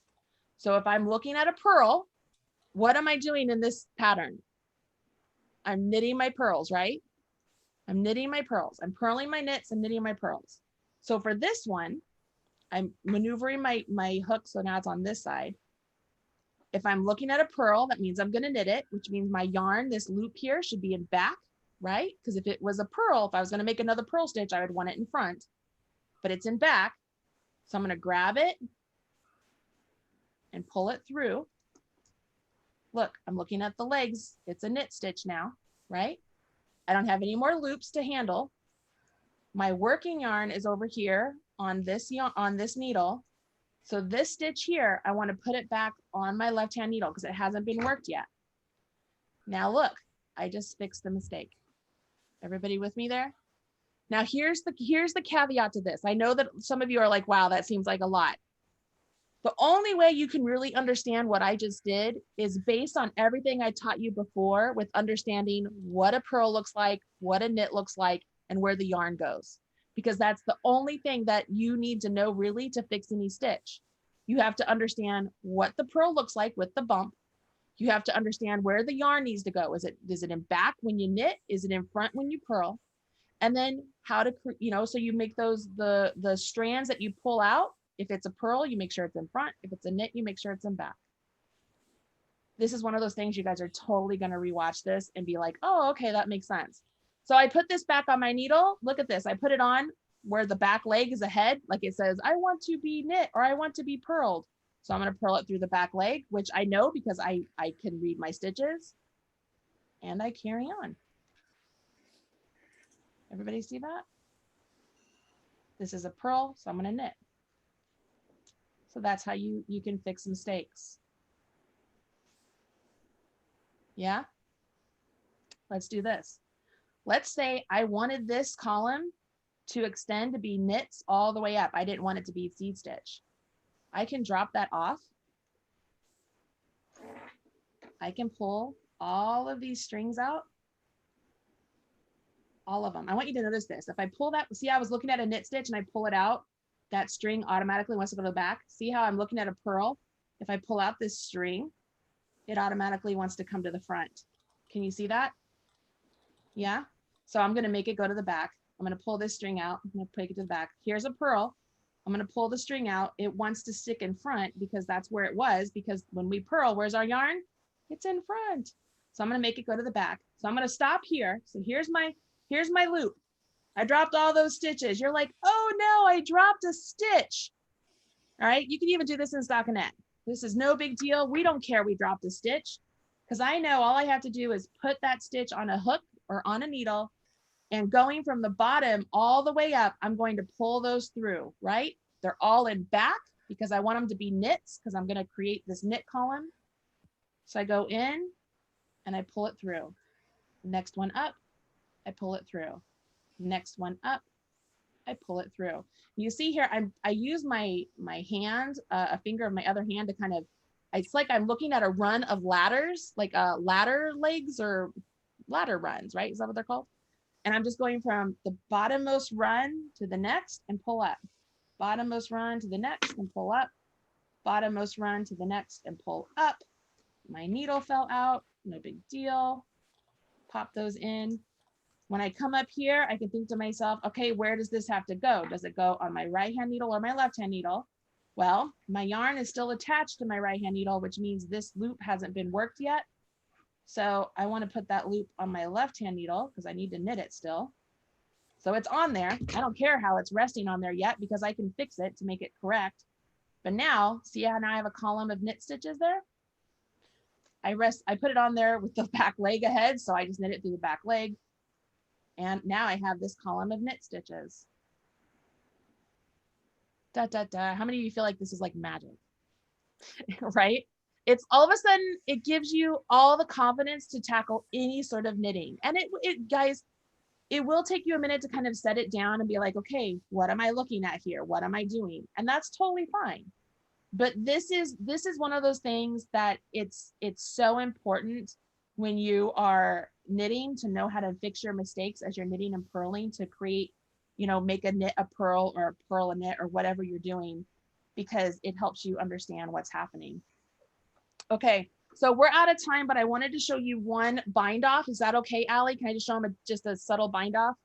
So if I'm looking at a purl, what am I doing in this pattern? I'm knitting my purls, right? I'm knitting my purls. I'm purling my knits and knitting my purls. So for this one, I'm maneuvering my hook so now it's on this side. If I'm looking at a purl, that means I'm going to knit it, which means my yarn, this loop here, should be in back, right? Because if it was a purl, if I was going to make another purl stitch, I would want it in front, but it's in back. So I'm going to grab it and pull it through. Look, I'm looking at the legs. It's a knit stitch now, right? I don't have any more loops to handle. My working yarn is over here on this needle. So this stitch here, I want to put it back on my left-hand needle because it hasn't been worked yet. Now look, I just fixed the mistake. Everybody with me there? Now here's the caveat to this. I know that some of you are like, wow, that seems like a lot. The only way you can really understand what I just did is based on everything I taught you before with understanding what a purl looks like, what a knit looks like, and where the yarn goes. Because that's the only thing that you need to know really to fix any stitch. You have to understand what the purl looks like with the bump. You have to understand where the yarn needs to go. Is it in back when you knit? Is it in front when you purl? And then how to, so you make those, the strands that you pull out. If it's a purl, you make sure it's in front. If it's a knit, you make sure it's in back. This is one of those things you guys are totally going to rewatch this and be like, oh, okay, that makes sense. So I put this back on my needle. Look at this. I put it on where the back leg is ahead. Like it says, I want to be knit or I want to be purled. So I'm going to purl it through the back leg, which I know because I can read my stitches. And I carry on. Everybody see that? This is a purl, so I'm going to knit. So that's how you can fix mistakes. Yeah? Let's do this. Let's say I wanted this column to extend to be knits all the way up. I didn't want it to be seed stitch. I can drop that off. I can pull all of these strings out. All of them. I want you to notice this. If I pull that, see, I was looking at a knit stitch and I pull it out, that string automatically wants to go to the back. See how I'm looking at a purl? If I pull out this string, it automatically wants to come to the front. Can you see that? Yeah. So I'm going to make it go to the back. I'm going to pull this string out. I'm going to take it to the back. Here's a purl. I'm going to pull the string out. It wants to stick in front because that's where it was. Because when we purl, where's our yarn? It's in front. So I'm going to make it go to the back. So I'm going to stop here. So here's my loop. I dropped all those stitches. You're like, oh no, I dropped a stitch. All right. You can even do this in Stockinette. This is no big deal. We don't care we dropped a stitch because I know all I have to do is put that stitch on a hook or on a needle, and going from the bottom all the way up, I'm going to pull those through, right? They're all in back because I want them to be knits because I'm going to create this knit column. So I go in and I pull it through. Next one up, I pull it through. next one up, I pull it through. You see here, I use my hand, a finger of my other hand to kind of, it's like I'm looking at a run of ladders, like ladder legs or ladder runs, right? Is that what they're called? And I'm just going from the bottommost run to the next and pull up. Bottommost run to the next and pull up. Bottommost run to the next and pull up. My needle fell out, no big deal. Pop those in. When I come up here, I can think to myself, okay, where does this have to go? Does it go on my right hand needle or my left hand needle? Well, my yarn is still attached to my right hand needle, which means this loop hasn't been worked yet. So I want to put that loop on my left hand needle because I need to knit it still. So it's on there. I don't care how it's resting on there yet because I can fix it to make it correct. But now, see how now I have a column of knit stitches there? I put it on there with the back leg ahead. So I just knit it through the back leg. And now I have this column of knit stitches. Da, da, da. How many of you feel like this is like magic? Right? It's all of a sudden, it gives you all the confidence to tackle any sort of knitting. And it guys, it will take you a minute to kind of set it down and be like, okay, what am I looking at here? What am I doing? And that's totally fine. But this is one of those things that it's so important when you are knitting to know how to fix your mistakes as you're knitting and purling to create, you know, make a knit a purl or purl a knit or whatever you're doing, because it helps you understand what's happening. Okay, so we're out of time, but I wanted to show you one bind off. Is that okay, Allie? Can I just show them just a subtle bind off?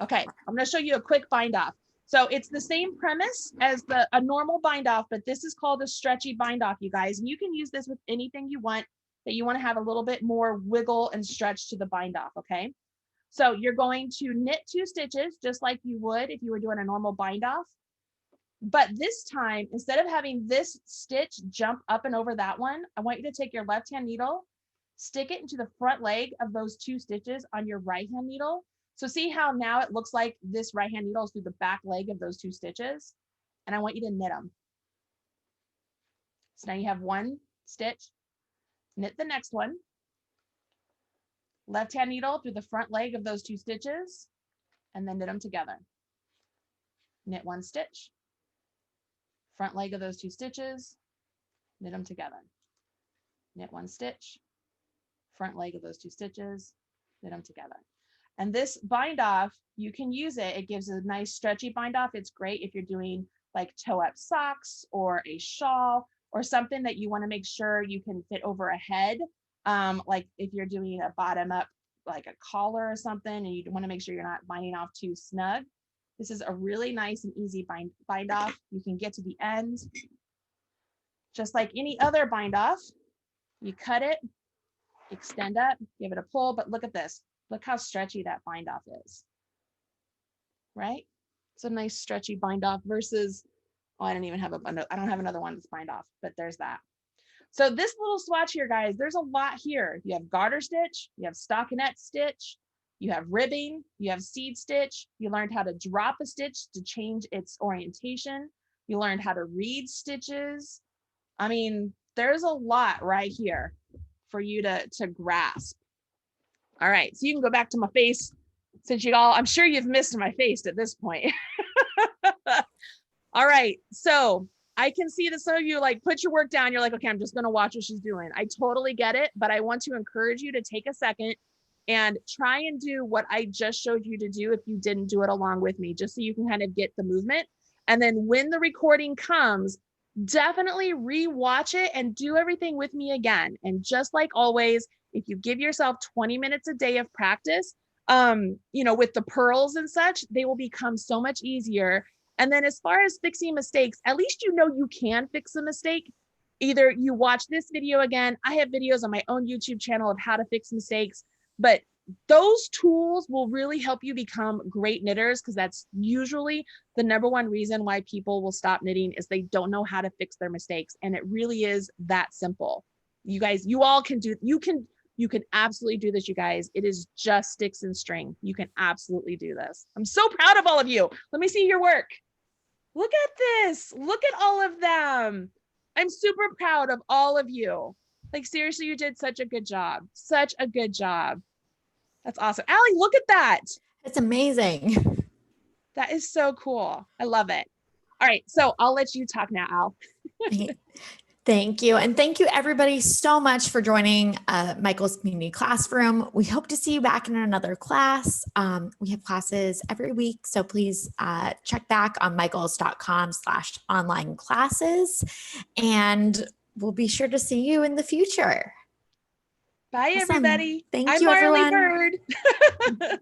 Okay, I'm going to show you a quick bind off. So it's the same premise as a normal bind off, but this is called a stretchy bind off, you guys. And you can use this with anything you want that you want to have a little bit more wiggle and stretch to the bind off, okay? So you're going to knit 2 stitches just like you would if you were doing a normal bind off. But this time, instead of having this stitch jump up and over that one, I want you to take your left-hand needle, stick it into the front leg of those 2 stitches on your right-hand needle. So see how now it looks like this right-hand needle is through the back leg of those 2 stitches? And I want you to knit them. So now you have 1 stitch, knit the next one, left-hand needle through the front leg of those 2 stitches, and then knit them together. Knit 1 stitch, front leg of those 2 stitches, knit them together. Knit 1 stitch, front leg of those 2 stitches, knit them together. And this bind off, you can use it. It gives a nice stretchy bind off. It's great if you're doing like toe up socks or a shawl or something that you want to make sure you can fit over a head. Like if you're doing a bottom up, like a collar or something, and you want to make sure you're not binding off too snug. This is a really nice and easy bind off. You can get to the end just like any other bind off. You cut it, extend up, give it a pull, but look at this. Look how stretchy that bind off is, right? It's a nice stretchy bind off versus, oh, I don't have another one that's bind off, but there's that. So this little swatch here, guys, there's a lot here. You have garter stitch, you have stockinette stitch, you have ribbing, you have seed stitch. You learned how to drop a stitch to change its orientation. You learned how to read stitches. I mean, there's a lot right here for you to grasp. All right, so you can go back to my face since I'm sure you've missed my face at this point. All right, so I can see that some of you like put your work down. You're like, okay, I'm just gonna watch what she's doing. I totally get it, but I want to encourage you to take a second and try and do what I just showed you to do if you didn't do it along with me, just so you can kind of get the movement. And then when the recording comes, definitely re-watch it and do everything with me again. And just like always, if you give yourself 20 minutes a day of practice, you know, with the purls and such, they will become so much easier. And then as far as fixing mistakes, at least you know you can fix a mistake. Either you watch this video again, I have videos on my own YouTube channel of how to fix mistakes, but those tools will really help you become great knitters, because that's usually the #1 reason why people will stop knitting is they don't know how to fix their mistakes. And it really is that simple. You guys, you all can do, you can absolutely do this, you guys. It is just sticks and string. You can absolutely do this. I'm so proud of all of you. Let me see your work. Look at this. Look at all of them. I'm super proud of all of you. Like seriously, you did such a good job. Such a good job. That's awesome. Allie, look at that. It's amazing. That is so cool. I love it. All right, so I'll let you talk now, Al. Thank you. And thank you everybody so much for joining Michael's Community Classroom. We hope to see you back in another class. We have classes every week, so please check back on michaels.com/online classes, and we'll be sure to see you in the future. Bye, Awesome. everybody. Thank I'm you, Marley everyone. Bird.